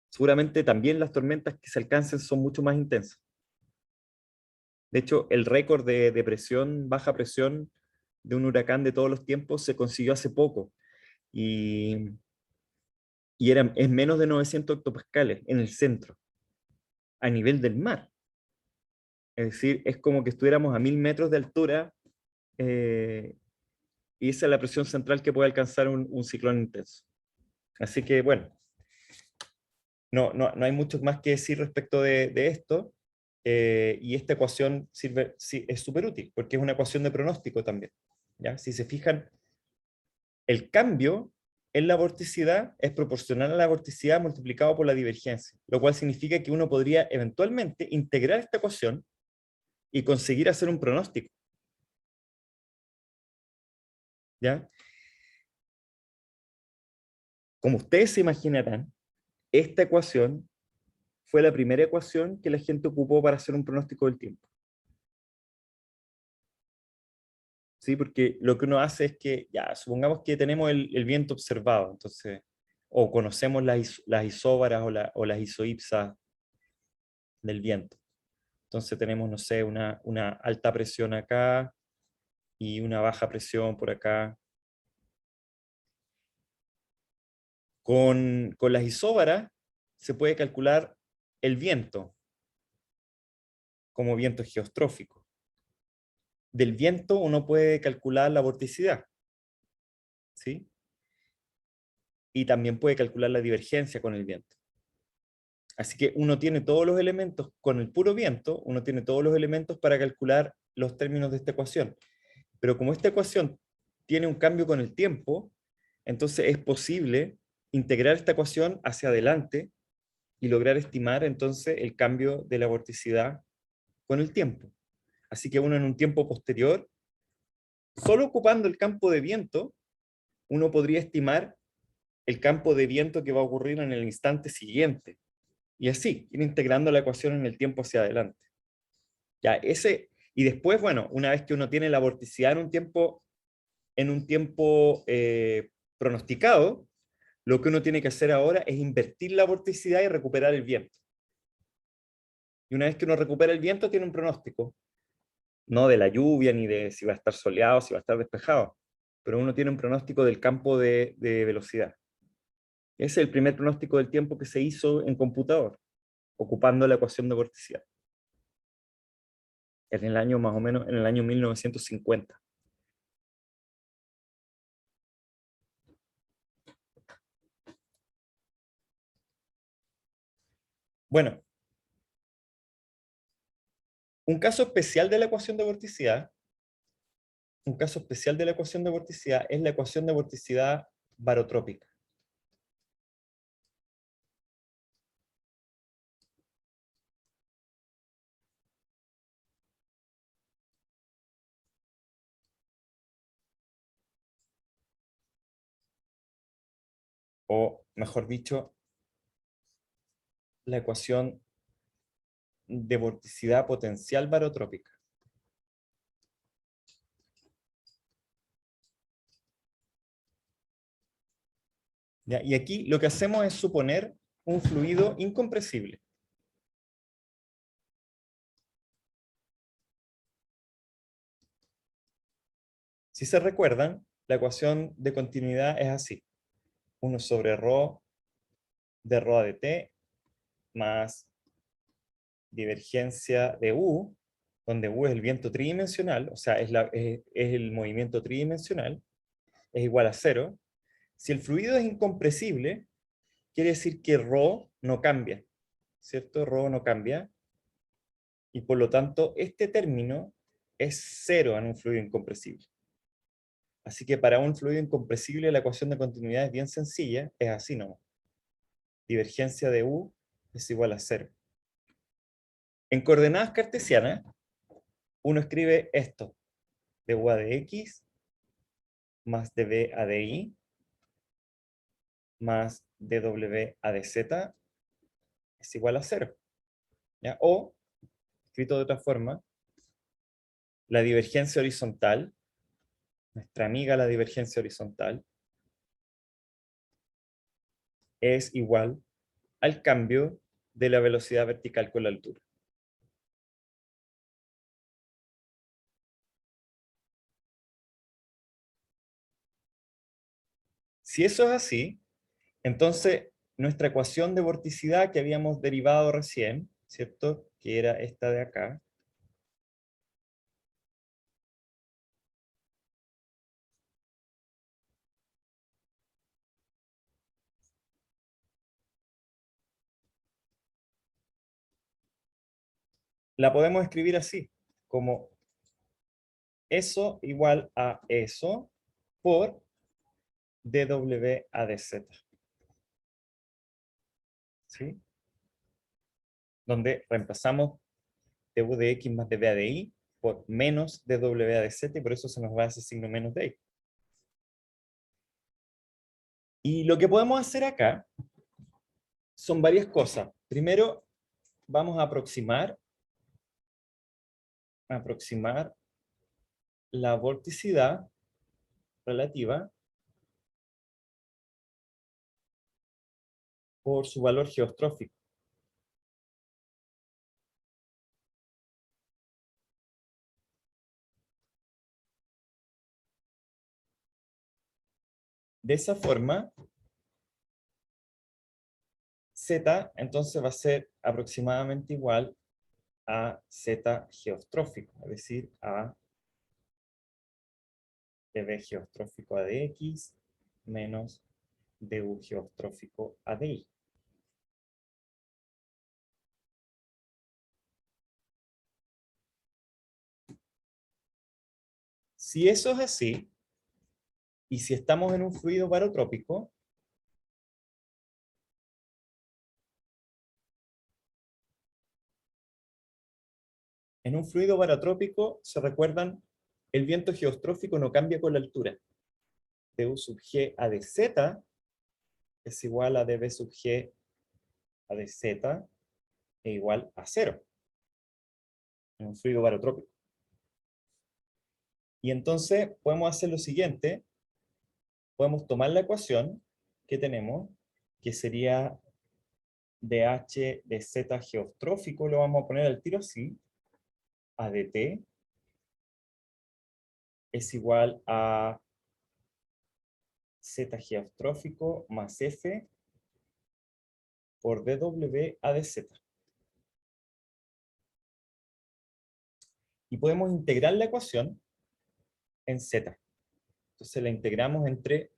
Seguramente también las tormentas que se alcancen son mucho más intensas. De hecho, el récord de presión, baja presión de un huracán de todos los tiempos se consiguió hace poco. Y, es menos de 900 hectopascales en el centro, a nivel del mar. Es decir, es como que estuviéramos a 1000 metros de altura, y esa es la presión central que puede alcanzar un ciclón intenso. Así que, bueno, no hay mucho más que decir respecto de esto, y esta ecuación es súper útil, porque es una ecuación de pronóstico también. ¿Ya? Si se fijan, el cambio en la vorticidad es proporcional a la vorticidad multiplicado por la divergencia, lo cual significa que uno podría eventualmente integrar esta ecuación y conseguir hacer un pronóstico. ¿Ya? Como ustedes se imaginarán, esta ecuación fue la primera ecuación que la gente ocupó para hacer un pronóstico del tiempo. ¿Sí? Porque lo que uno hace es que, ya, supongamos que tenemos el viento observado, entonces, o conocemos las isóbaras o las isoipsas del viento. Entonces tenemos, no sé, una alta presión acá y una baja presión por acá. Con las isóbaras se puede calcular el viento como viento geostrófico. Del viento uno puede calcular la vorticidad, ¿sí? Y también puede calcular la divergencia con el viento. Así que uno tiene todos los elementos, con el puro viento, uno tiene todos los elementos para calcular los términos de esta ecuación. Pero como esta ecuación tiene un cambio con el tiempo, entonces es posible integrar esta ecuación hacia adelante y lograr estimar entonces el cambio de la vorticidad con el tiempo. Así que uno en un tiempo posterior, solo ocupando el campo de viento, uno podría estimar el campo de viento que va a ocurrir en el instante siguiente. Y así, ir integrando la ecuación en el tiempo hacia adelante. Ya, y después, bueno, una vez que uno tiene la vorticidad en un tiempo pronosticado, lo que uno tiene que hacer ahora es invertir la vorticidad y recuperar el viento. Y una vez que uno recupera el viento, tiene un pronóstico. No de la lluvia, ni de si va a estar soleado, si va a estar despejado. Pero uno tiene un pronóstico del campo de velocidad. Ese es el primer pronóstico del tiempo que se hizo en computador, ocupando la ecuación de vorticidad. En el año más o menos, en el año 1950. Bueno, un caso especial de la ecuación de vorticidad, es la ecuación de vorticidad barotrópica. O, mejor dicho, la ecuación de vorticidad potencial barotrópica. ¿Ya? Y aquí lo que hacemos es suponer un fluido incompresible. Si se recuerdan, la ecuación de continuidad es así. 1 sobre ρ de ρ de t más divergencia de U, donde U es el viento tridimensional, o sea, es el movimiento tridimensional, es igual a 0. Si el fluido es incompresible, quiere decir que ρ no cambia, ¿cierto? ρ no cambia, y por lo tanto este término es 0 en un fluido incompresible. Así que para un fluido incompresible la ecuación de continuidad es bien sencilla, es así nomás. Divergencia de U es igual a 0. En coordenadas cartesianas, uno escribe esto, du a de x más dv a de y más dw a de z es igual a 0. ¿Ya? O, escrito de otra forma, la divergencia horizontal, nuestra amiga la divergencia horizontal, es igual al cambio de la velocidad vertical con la altura. Si eso es así, entonces nuestra ecuación de vorticidad que habíamos derivado recién, ¿cierto? Que era esta de acá, la podemos escribir así, como eso igual a eso por dw a dz. ¿Sí? Donde reemplazamos du de x más dv a de y por menos dw a dz, y por eso se nos va ese signo menos de y. Y lo que podemos hacer acá son varias cosas. Primero, vamos a aproximar la vorticidad relativa por su valor geostrófico. De esa forma, z entonces va a ser aproximadamente igual a z geostrófico, es decir, a dv geostrófico a de x menos du geostrófico a de y. Si eso es así, y si estamos en un fluido barotrópico, en un fluido barotrópico, ¿se recuerdan? El viento geostrófico no cambia con la altura. Du sub g a de z es igual a dv sub g a de z e igual a 0. En un fluido barotrópico. Y entonces podemos hacer lo siguiente. Podemos tomar la ecuación que tenemos, que sería dh de z geostrófico, lo vamos a poner al tiro así, a dt es igual a z geostrófico más f por dw a dz. Y podemos integrar la ecuación en z. Entonces la integramos entre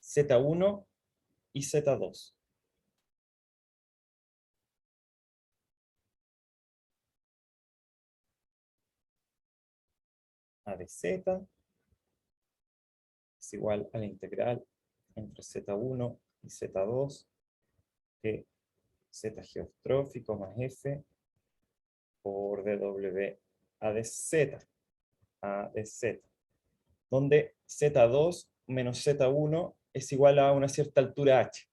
z1 y z2. A de z es igual a la integral entre z1 y z2 de z geostrófico más f por dw a de z, donde z2 menos z1 es igual a una cierta altura h.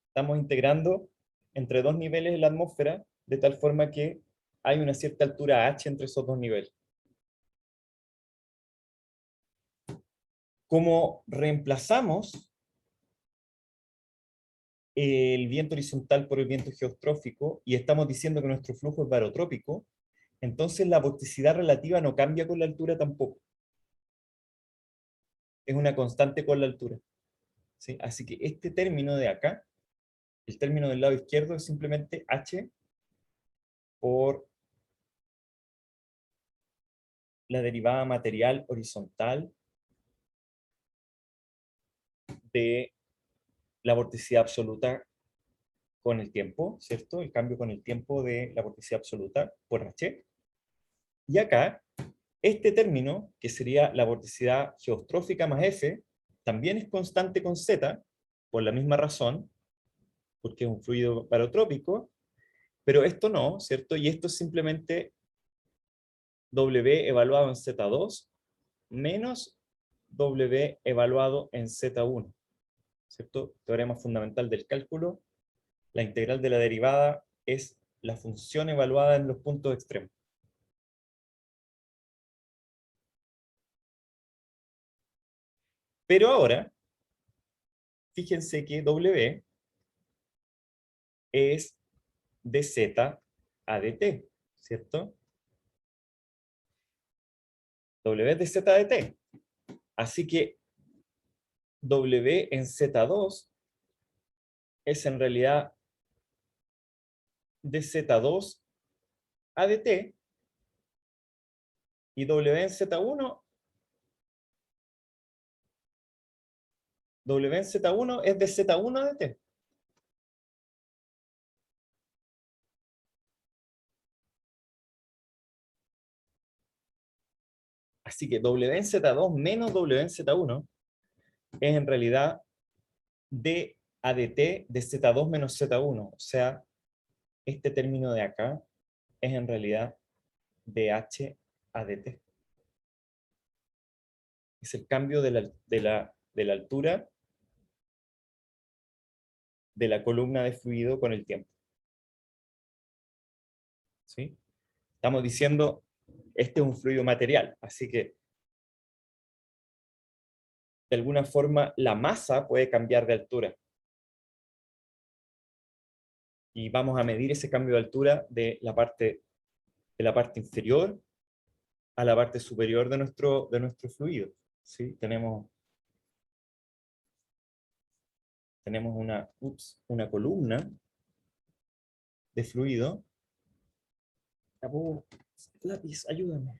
Estamos integrando entre dos niveles de la atmósfera, de tal forma que hay una cierta altura h entre esos dos niveles. Como reemplazamos el viento horizontal por el viento geostrófico y estamos diciendo que nuestro flujo es barotrópico, entonces la vorticidad relativa no cambia con la altura tampoco. Es una constante con la altura. ¿Sí? Así que este término de acá, el término del lado izquierdo, es simplemente h por la derivada material horizontal de la vorticidad absoluta con el tiempo, ¿cierto? El cambio con el tiempo de la vorticidad absoluta por h. Y acá, este término, que sería la vorticidad geostrófica más F, también es constante con Z, por la misma razón, porque es un fluido barotrópico, pero esto no, ¿cierto? Y esto es simplemente W evaluado en Z2 menos W evaluado en Z1, ¿cierto? Teorema fundamental del cálculo. La integral de la derivada es la función evaluada en los puntos extremos. Pero ahora, fíjense que W es de Z a dt, ¿cierto? W es de Z a dt. Así que W en Z2 es en realidad de Z2 a dt, y W en Z1, W en Z1 es de Z1 a dt. Así que W en Z2 menos W en Z1 es en realidad d a dt de Z2 menos Z1. O sea, este término de acá es en realidad dH a dt. Es el cambio de la altura de la columna de fluido con el tiempo. ¿Sí? Estamos diciendo, este es un fluido material, así que de alguna forma la masa puede cambiar de altura. Y vamos a medir ese cambio de altura de la parte inferior a la parte superior de nuestro fluido. ¿Sí? Tenemos una columna de fluido. Lápiz, ayúdame.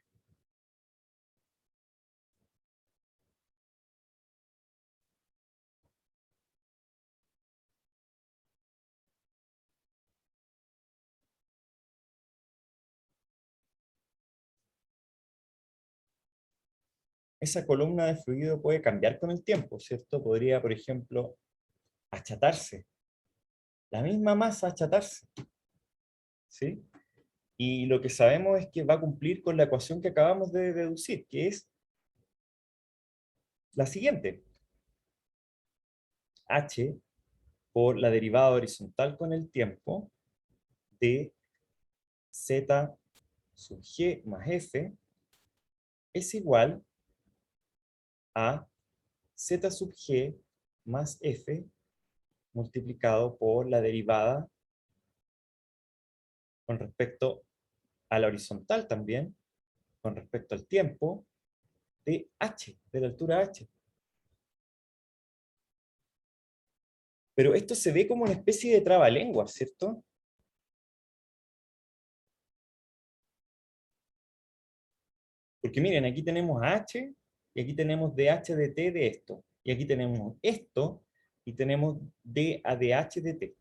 Esa columna de fluido puede cambiar con el tiempo, ¿cierto? Podría, por ejemplo, achatarse. La misma masa achatarse. ¿Sí? Y lo que sabemos es que va a cumplir con la ecuación que acabamos de deducir, que es la siguiente. H por la derivada horizontal con el tiempo de Z sub G más F es igual a Z sub G más F multiplicado por la derivada con respecto a la horizontal también, con respecto al tiempo, de H, de la altura H. Pero esto se ve como una especie de trabalengua, ¿cierto? Porque miren, aquí tenemos H, y aquí tenemos dH de T de esto. Y aquí tenemos esto, y tenemos D a dH de T.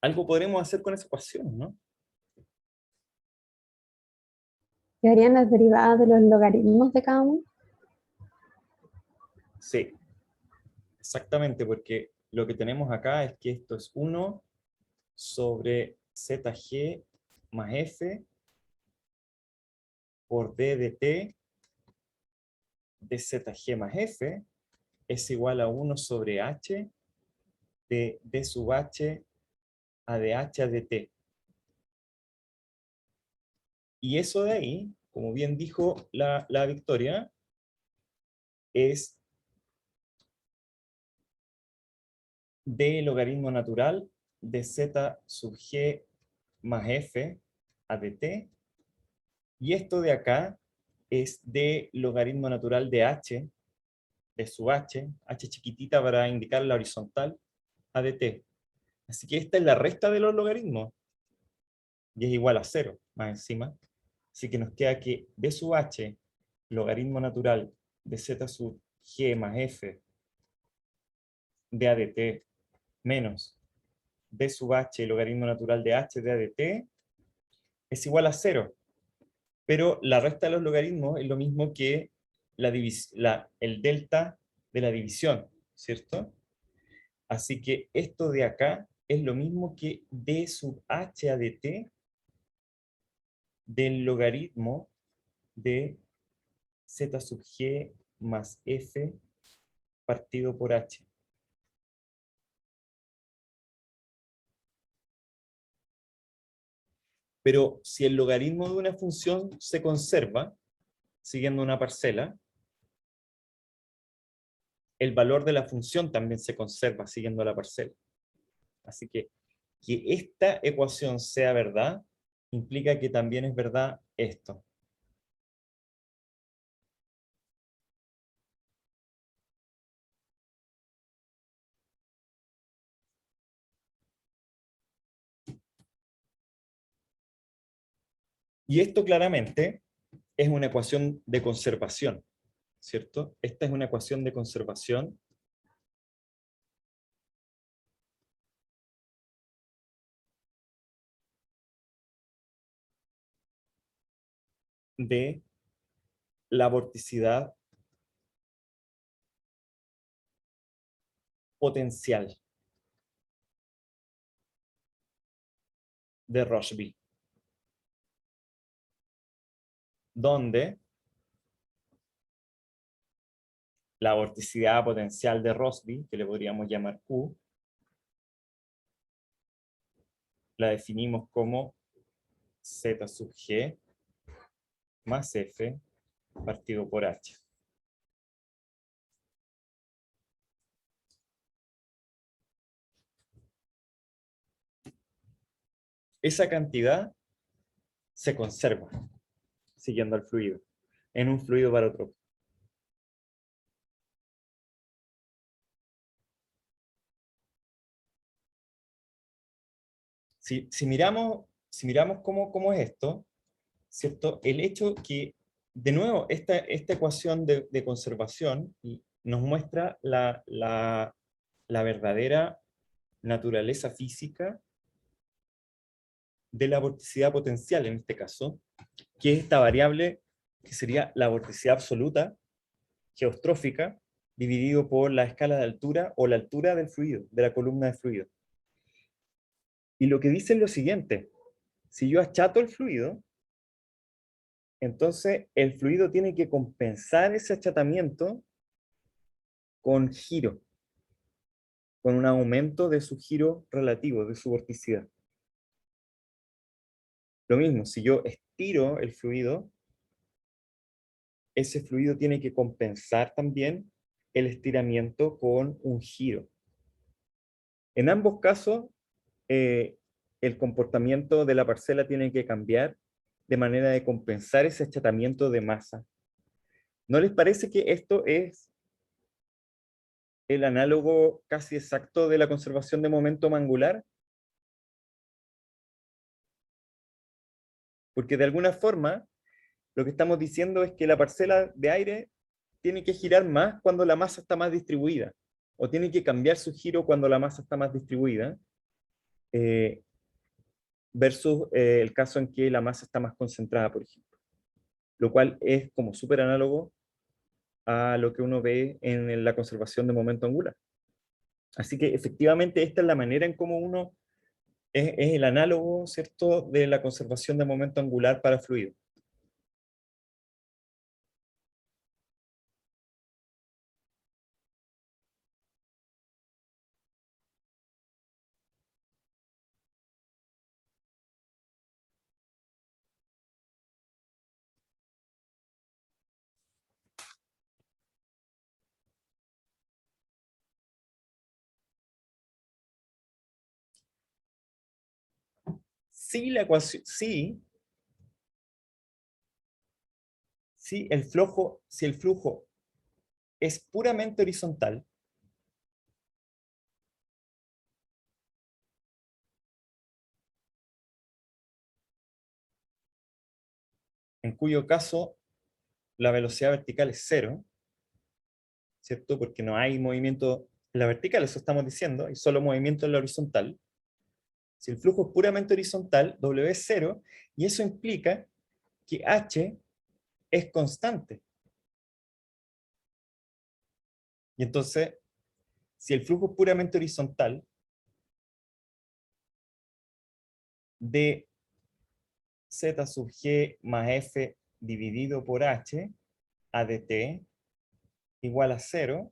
Algo podremos hacer con esa ecuación, ¿no? ¿Y harían las derivadas de los logaritmos de cada uno? Sí, exactamente, porque lo que tenemos acá es que esto es 1 sobre ZG más F por D de T de ZG más F es igual a 1 sobre H de D sub H a dH a dt. Y eso de ahí, como bien dijo la Victoria, es d logaritmo natural de Z sub G más F a dt. Y esto de acá es d logaritmo natural de H, de sub H, H chiquitita para indicar la horizontal, a dt. Así que esta es la resta de los logaritmos. Y es igual a 0, más encima. Así que nos queda que d sub H, logaritmo natural de Z sub G más F de ADT menos b sub h, el logaritmo natural de h de a de t, es igual a 0. Pero la resta de los logaritmos es lo mismo que el delta de la división, ¿cierto? Así que esto de acá es lo mismo que d sub h a de t del logaritmo de z sub g más f partido por h. Pero si el logaritmo de una función se conserva, siguiendo una parcela, el valor de la función también se conserva siguiendo la parcela. Así que esta ecuación sea verdad, implica que también es verdad esto. Y esto claramente es una ecuación de conservación, ¿cierto? Esta es una ecuación de conservación de la vorticidad potencial de Rossby, donde la vorticidad potencial de Rossby, que le podríamos llamar Q, la definimos como Z sub G más F partido por H. Esa cantidad se conserva siguiendo al fluido, en un fluido barotropo. Si miramos cómo es esto, ¿cierto? El hecho que, de nuevo, esta ecuación de conservación nos muestra la verdadera naturaleza física de la vorticidad potencial, en este caso, que es esta variable que sería la vorticidad absoluta geostrófica dividido por la escala de altura o la altura del fluido, de la columna de fluido. Y lo que dice es lo siguiente: si yo achato el fluido, entonces el fluido tiene que compensar ese achatamiento con giro, con un aumento de su giro relativo, de su vorticidad. Lo mismo, si yo estiro el fluido, ese fluido tiene que compensar también el estiramiento con un giro. En ambos casos, el comportamiento de la parcela tiene que cambiar de manera de compensar ese achatamiento de masa. ¿No les parece que esto es el análogo casi exacto de la conservación de momentum angular? Porque de alguna forma, lo que estamos diciendo es que la parcela de aire tiene que girar más cuando la masa está más distribuida, o tiene que cambiar su giro cuando la masa está más distribuida, versus el caso en que la masa está más concentrada, por ejemplo. Lo cual es como súper análogo a lo que uno ve en la conservación de momento angular. Así que efectivamente esta es la manera en cómo uno es el análogo, ¿cierto?, de la conservación de momento angular para fluido. Sí, la ecuación, sí, si el flujo es puramente horizontal, en cuyo caso la velocidad vertical es cero, ¿cierto? Porque no hay movimiento en la vertical, eso estamos diciendo, hay solo movimiento en la horizontal. Si el flujo es puramente horizontal, W es 0, y eso implica que H es constante. Y entonces, si el flujo es puramente horizontal, de Z sub G más F dividido por H, A de T, igual a 0,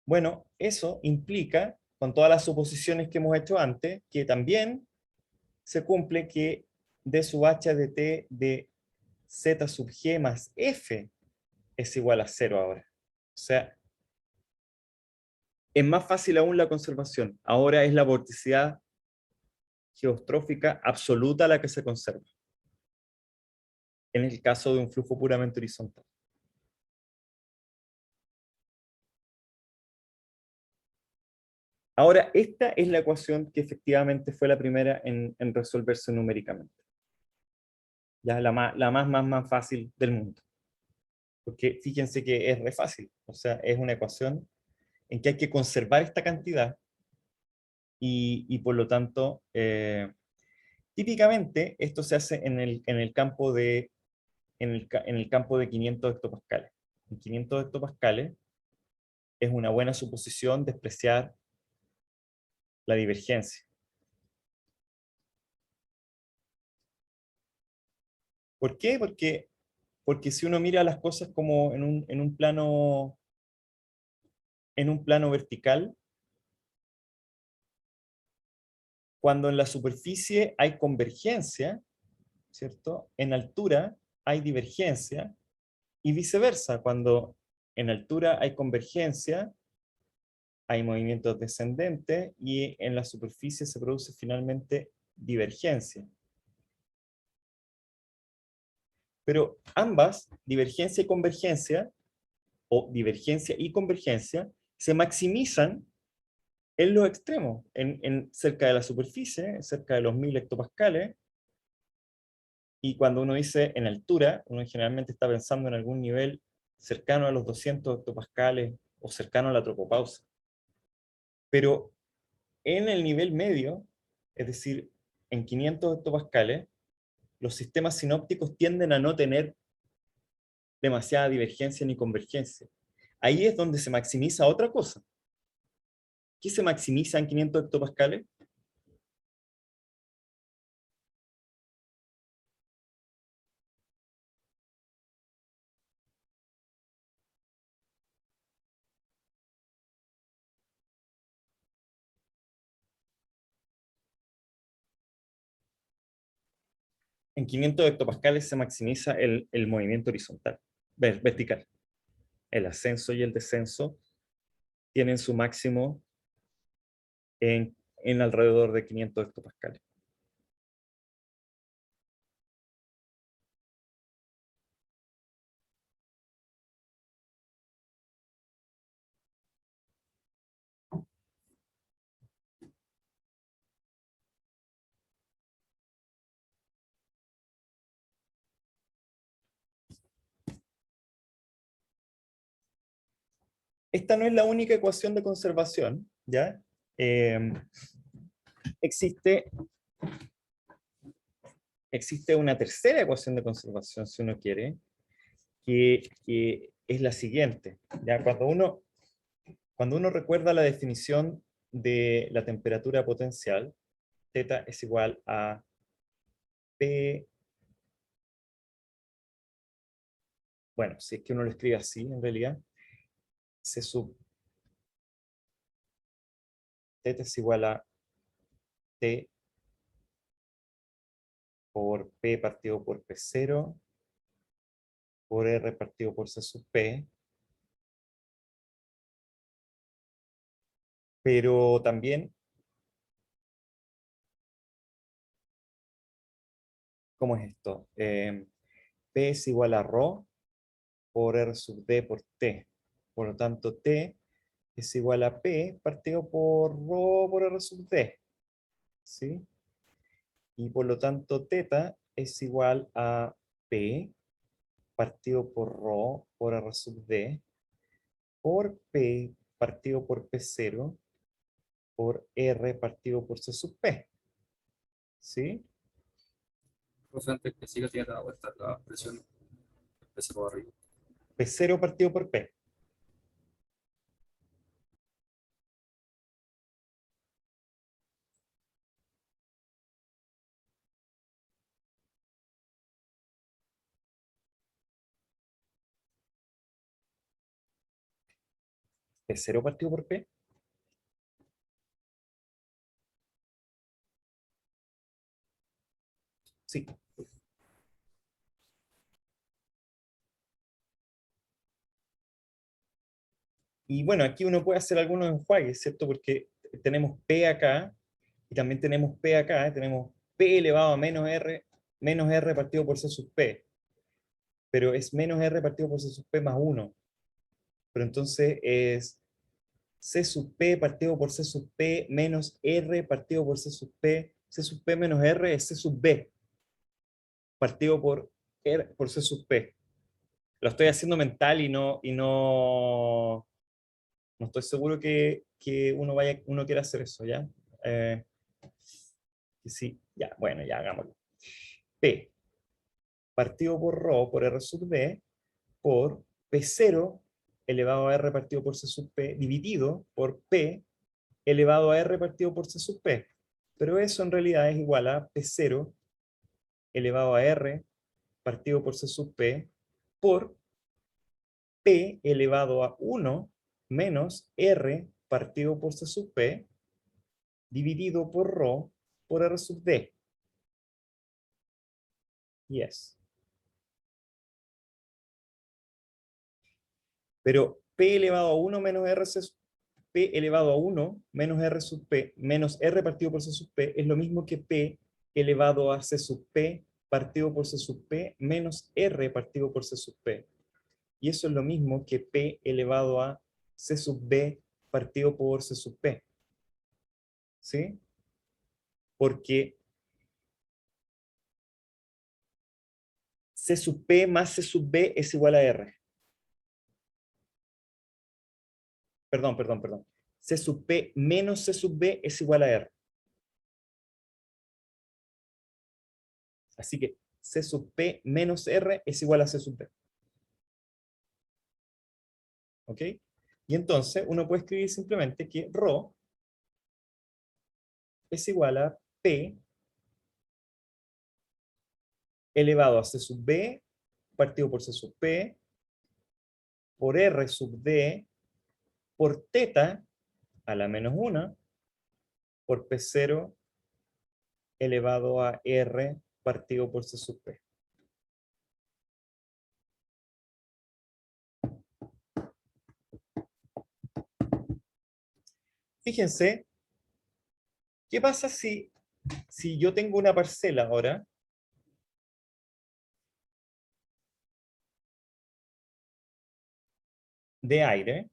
bueno, eso implica, con todas las suposiciones que hemos hecho antes, que también se cumple que D sub H de T de Z sub G más F es igual a 0 ahora. O sea, es más fácil aún la conservación. Ahora es la vorticidad geostrófica absoluta la que se conserva, en el caso de un flujo puramente horizontal. Ahora, esta es la ecuación que efectivamente fue la primera en resolverse numéricamente. Ya la más fácil del mundo. Porque fíjense que es re fácil. O sea, es una ecuación en que hay que conservar esta cantidad y por lo tanto, típicamente esto se hace en el campo de, en el campo de 500 hectopascales. En 500 hectopascales es una buena suposición despreciar la divergencia. ¿Por qué? Porque si uno mira las cosas como en un plano vertical, cuando en la superficie hay convergencia, ¿cierto? En altura hay divergencia, y viceversa, cuando en altura hay convergencia, hay movimientos descendentes, y en la superficie se produce finalmente divergencia. Pero ambas, divergencia y convergencia, o divergencia y convergencia, se maximizan en los extremos, cerca de la superficie, cerca de los 1000 hectopascales, y cuando uno dice en altura, uno generalmente está pensando en algún nivel cercano a los 200 hectopascales o cercano a la tropopausa. Pero en el nivel medio, es decir, en 500 hectopascales, los sistemas sinópticos tienden a no tener demasiada divergencia ni convergencia. Ahí es donde se maximiza otra cosa. ¿Qué se maximiza en 500 hectopascales? En 500 hectopascales se maximiza el movimiento horizontal, vertical. El ascenso y el descenso tienen su máximo en alrededor de 500 hectopascales. Esta no es la única ecuación de conservación, ¿ya? Existe una tercera ecuación de conservación, si uno quiere, que es la siguiente. ¿Ya? Cuando uno recuerda la definición de la temperatura potencial, θ es igual a P, bueno, si es que uno lo escribe así, en realidad, C sub θ es igual a T por P partido por P0 por R partido por C sub P, pero también, ¿cómo es esto? P es igual a ρ por R sub D por T. Por lo tanto, T es igual a P partido por ρ por R sub D. ¿Sí? Y por lo tanto, θ es igual a P partido por ρ por R sub D por P partido por P0 por R partido por C sub P. ¿Sí? Profe, antes que siga, tiene la vuelta la presión. Empecé por arriba. P0 partido por P. P0 partido por P. Sí. Y bueno, aquí uno puede hacer algunos enjuagues, ¿cierto? Porque tenemos P acá, y también tenemos P acá, tenemos P elevado a menos R partido por C sub P. Pero es menos R partido por C sub P más 1. Pero entonces es C sub P partido por C sub P menos R partido por C sub P. C sub P menos R es C sub B partido por R por C sub P. Lo estoy haciendo mental no estoy seguro que uno quiera hacer eso, ¿ya? Sí, ya, bueno, ya hagámoslo. P partido por ρ por R sub B por P0 elevado a R partido por C sub P dividido por P elevado a R partido por C sub P. Pero eso en realidad es igual a P0 elevado a R partido por C sub P por P elevado a 1 menos R partido por C sub P dividido por ρ por R sub D. Yes. Pero P elevado a 1 menos R P elevado a 1 menos R sub P menos R partido por C sub P es lo mismo que P elevado a C sub P partido por C sub P menos R partido por C sub P. Y eso es lo mismo que P elevado a C sub B partido por C sub P. ¿Sí? Porque C sub P más C sub B es igual a R. Perdón. C sub P menos C sub B es igual a R. Así que C sub P menos R es igual a C sub B. ¿Ok? Y entonces uno puede escribir simplemente que ρ es igual a P elevado a C sub B partido por C sub P por R sub D por teta a la menos 1 por P0 elevado a R partido por C sub P. Fíjense, ¿qué pasa si yo tengo una parcela ahora de aire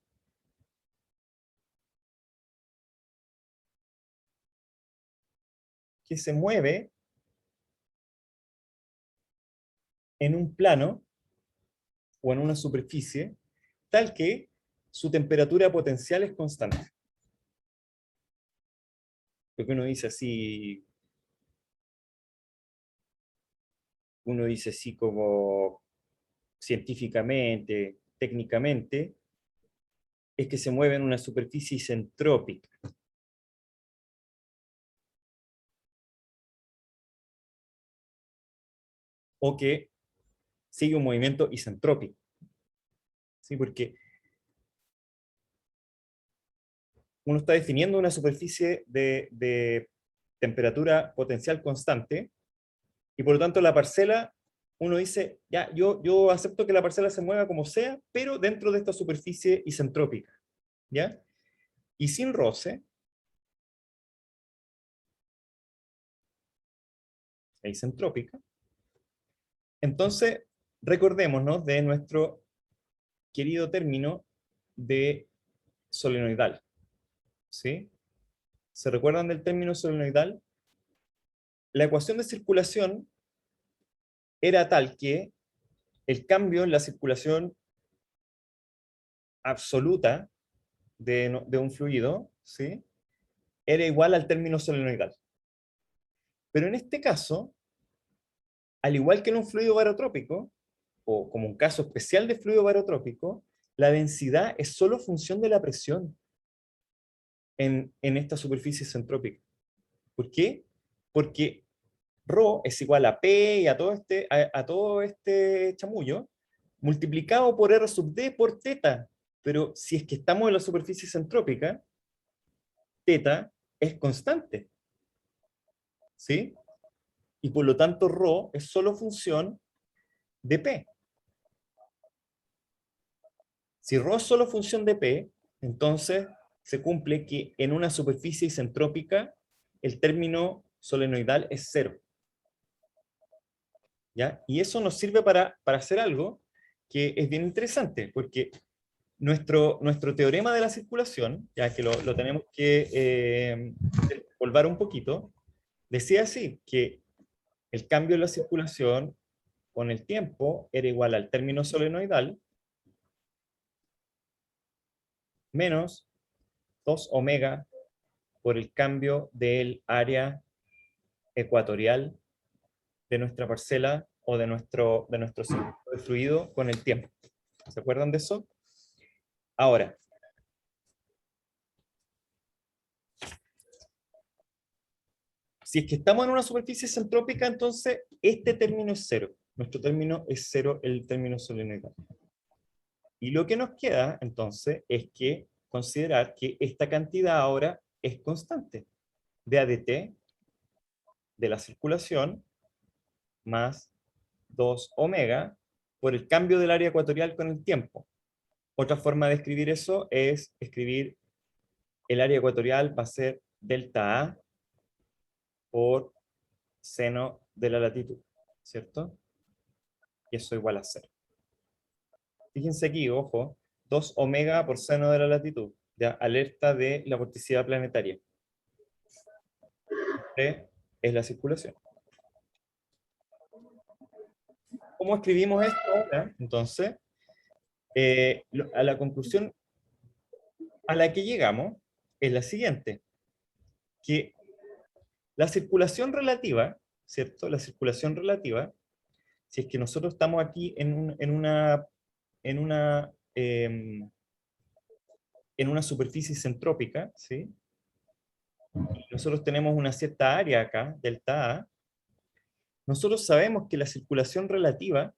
que se mueve en un plano o en una superficie tal que su temperatura potencial es constante? Lo que uno dice así como científicamente, técnicamente, es que se mueve en una superficie isentrópica. O que sigue un movimiento isentrópico. ¿Sí? Porque uno está definiendo una superficie de temperatura potencial constante, y por lo tanto la parcela, uno dice, ya, yo acepto que la parcela se mueva como sea, pero dentro de esta superficie isentrópica, ¿ya? Y sin roce, e isentrópica, entonces recordémonos de nuestro querido término de solenoidal, ¿sí? ¿Se recuerdan del término solenoidal? La ecuación de circulación era tal que el cambio en la circulación absoluta de un fluido, ¿sí? era igual al término solenoidal. Pero en este caso, al igual que en un fluido barotrópico, o como un caso especial de fluido barotrópico, la densidad es solo función de la presión en esta superficie isentrópica. ¿Por qué? Porque ρ es igual a P y a todo este chamullo, multiplicado por R sub D por teta. Pero si es que estamos en la superficie isentrópica, teta es constante. ¿Sí? Y por lo tanto ρ es solo función de P. Si ρ es solo función de P, entonces se cumple que en una superficie isentrópica el término solenoidal es 0. ¿Ya? Y eso nos sirve para hacer algo que es bien interesante, porque nuestro teorema de la circulación, ya que lo tenemos que volver un poquito, decía así, que el cambio en la circulación con el tiempo era igual al término solenoidal menos 2 omega por el cambio del área ecuatorial de nuestra parcela o de nuestro circuito de fluido con el tiempo. ¿Se acuerdan de eso? Ahora, si es que estamos en una superficie isentrópica, entonces este término es 0. Nuestro término es 0, el término solenoidal. Y lo que nos queda, entonces, es que considerar que esta cantidad ahora es constante. De AdT, de la circulación, más 2 omega, por el cambio del área ecuatorial con el tiempo. Otra forma de escribir eso es escribir el área ecuatorial va a ser delta A por seno de la latitud, ¿cierto? Y eso igual a 0. Fíjense aquí, ojo, 2 omega por seno de la latitud, ya, alerta de la vorticidad planetaria. Este es la circulación. ¿Cómo escribimos esto ahora? Entonces, a la conclusión a la que llegamos es la siguiente, que la circulación relativa, ¿cierto? La circulación relativa, si es que nosotros estamos aquí en una superficie isentrópica, ¿sí? Y nosotros tenemos una cierta área acá, delta A, nosotros sabemos que la circulación relativa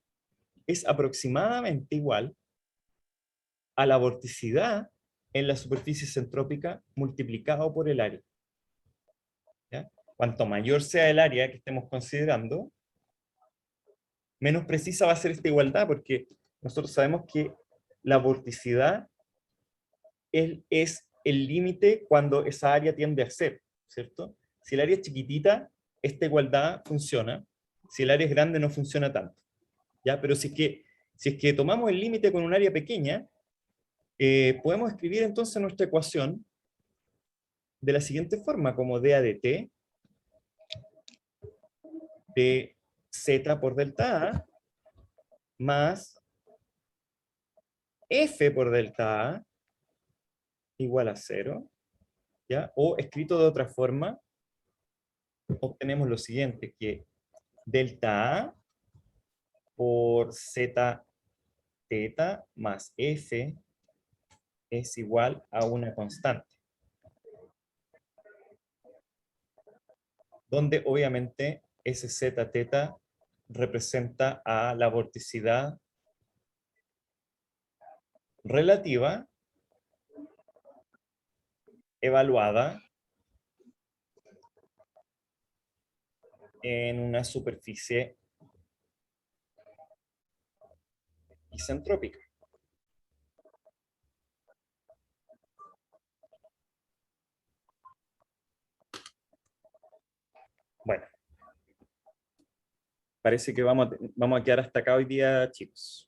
es aproximadamente igual a la vorticidad en la superficie isentrópica multiplicado por el área. ¿Ya? Cuanto mayor sea el área que estemos considerando, menos precisa va a ser esta igualdad, porque nosotros sabemos que la vorticidad es el límite cuando esa área tiende a ser, ¿cierto? Si el área es chiquitita, esta igualdad funciona. Si el área es grande, no funciona tanto. ¿Ya? Pero si es que tomamos el límite con un área pequeña, podemos escribir entonces nuestra ecuación de la siguiente forma, como d a de t de z por delta A más f por delta A igual a 0, ¿ya? O escrito de otra forma, obtenemos lo siguiente, que delta A por z teta más f es igual a una constante, donde obviamente ese z teta representa a la vorticidad relativa evaluada en una superficie isentrópica. Bueno, parece que vamos a quedar hasta acá hoy día, chicos.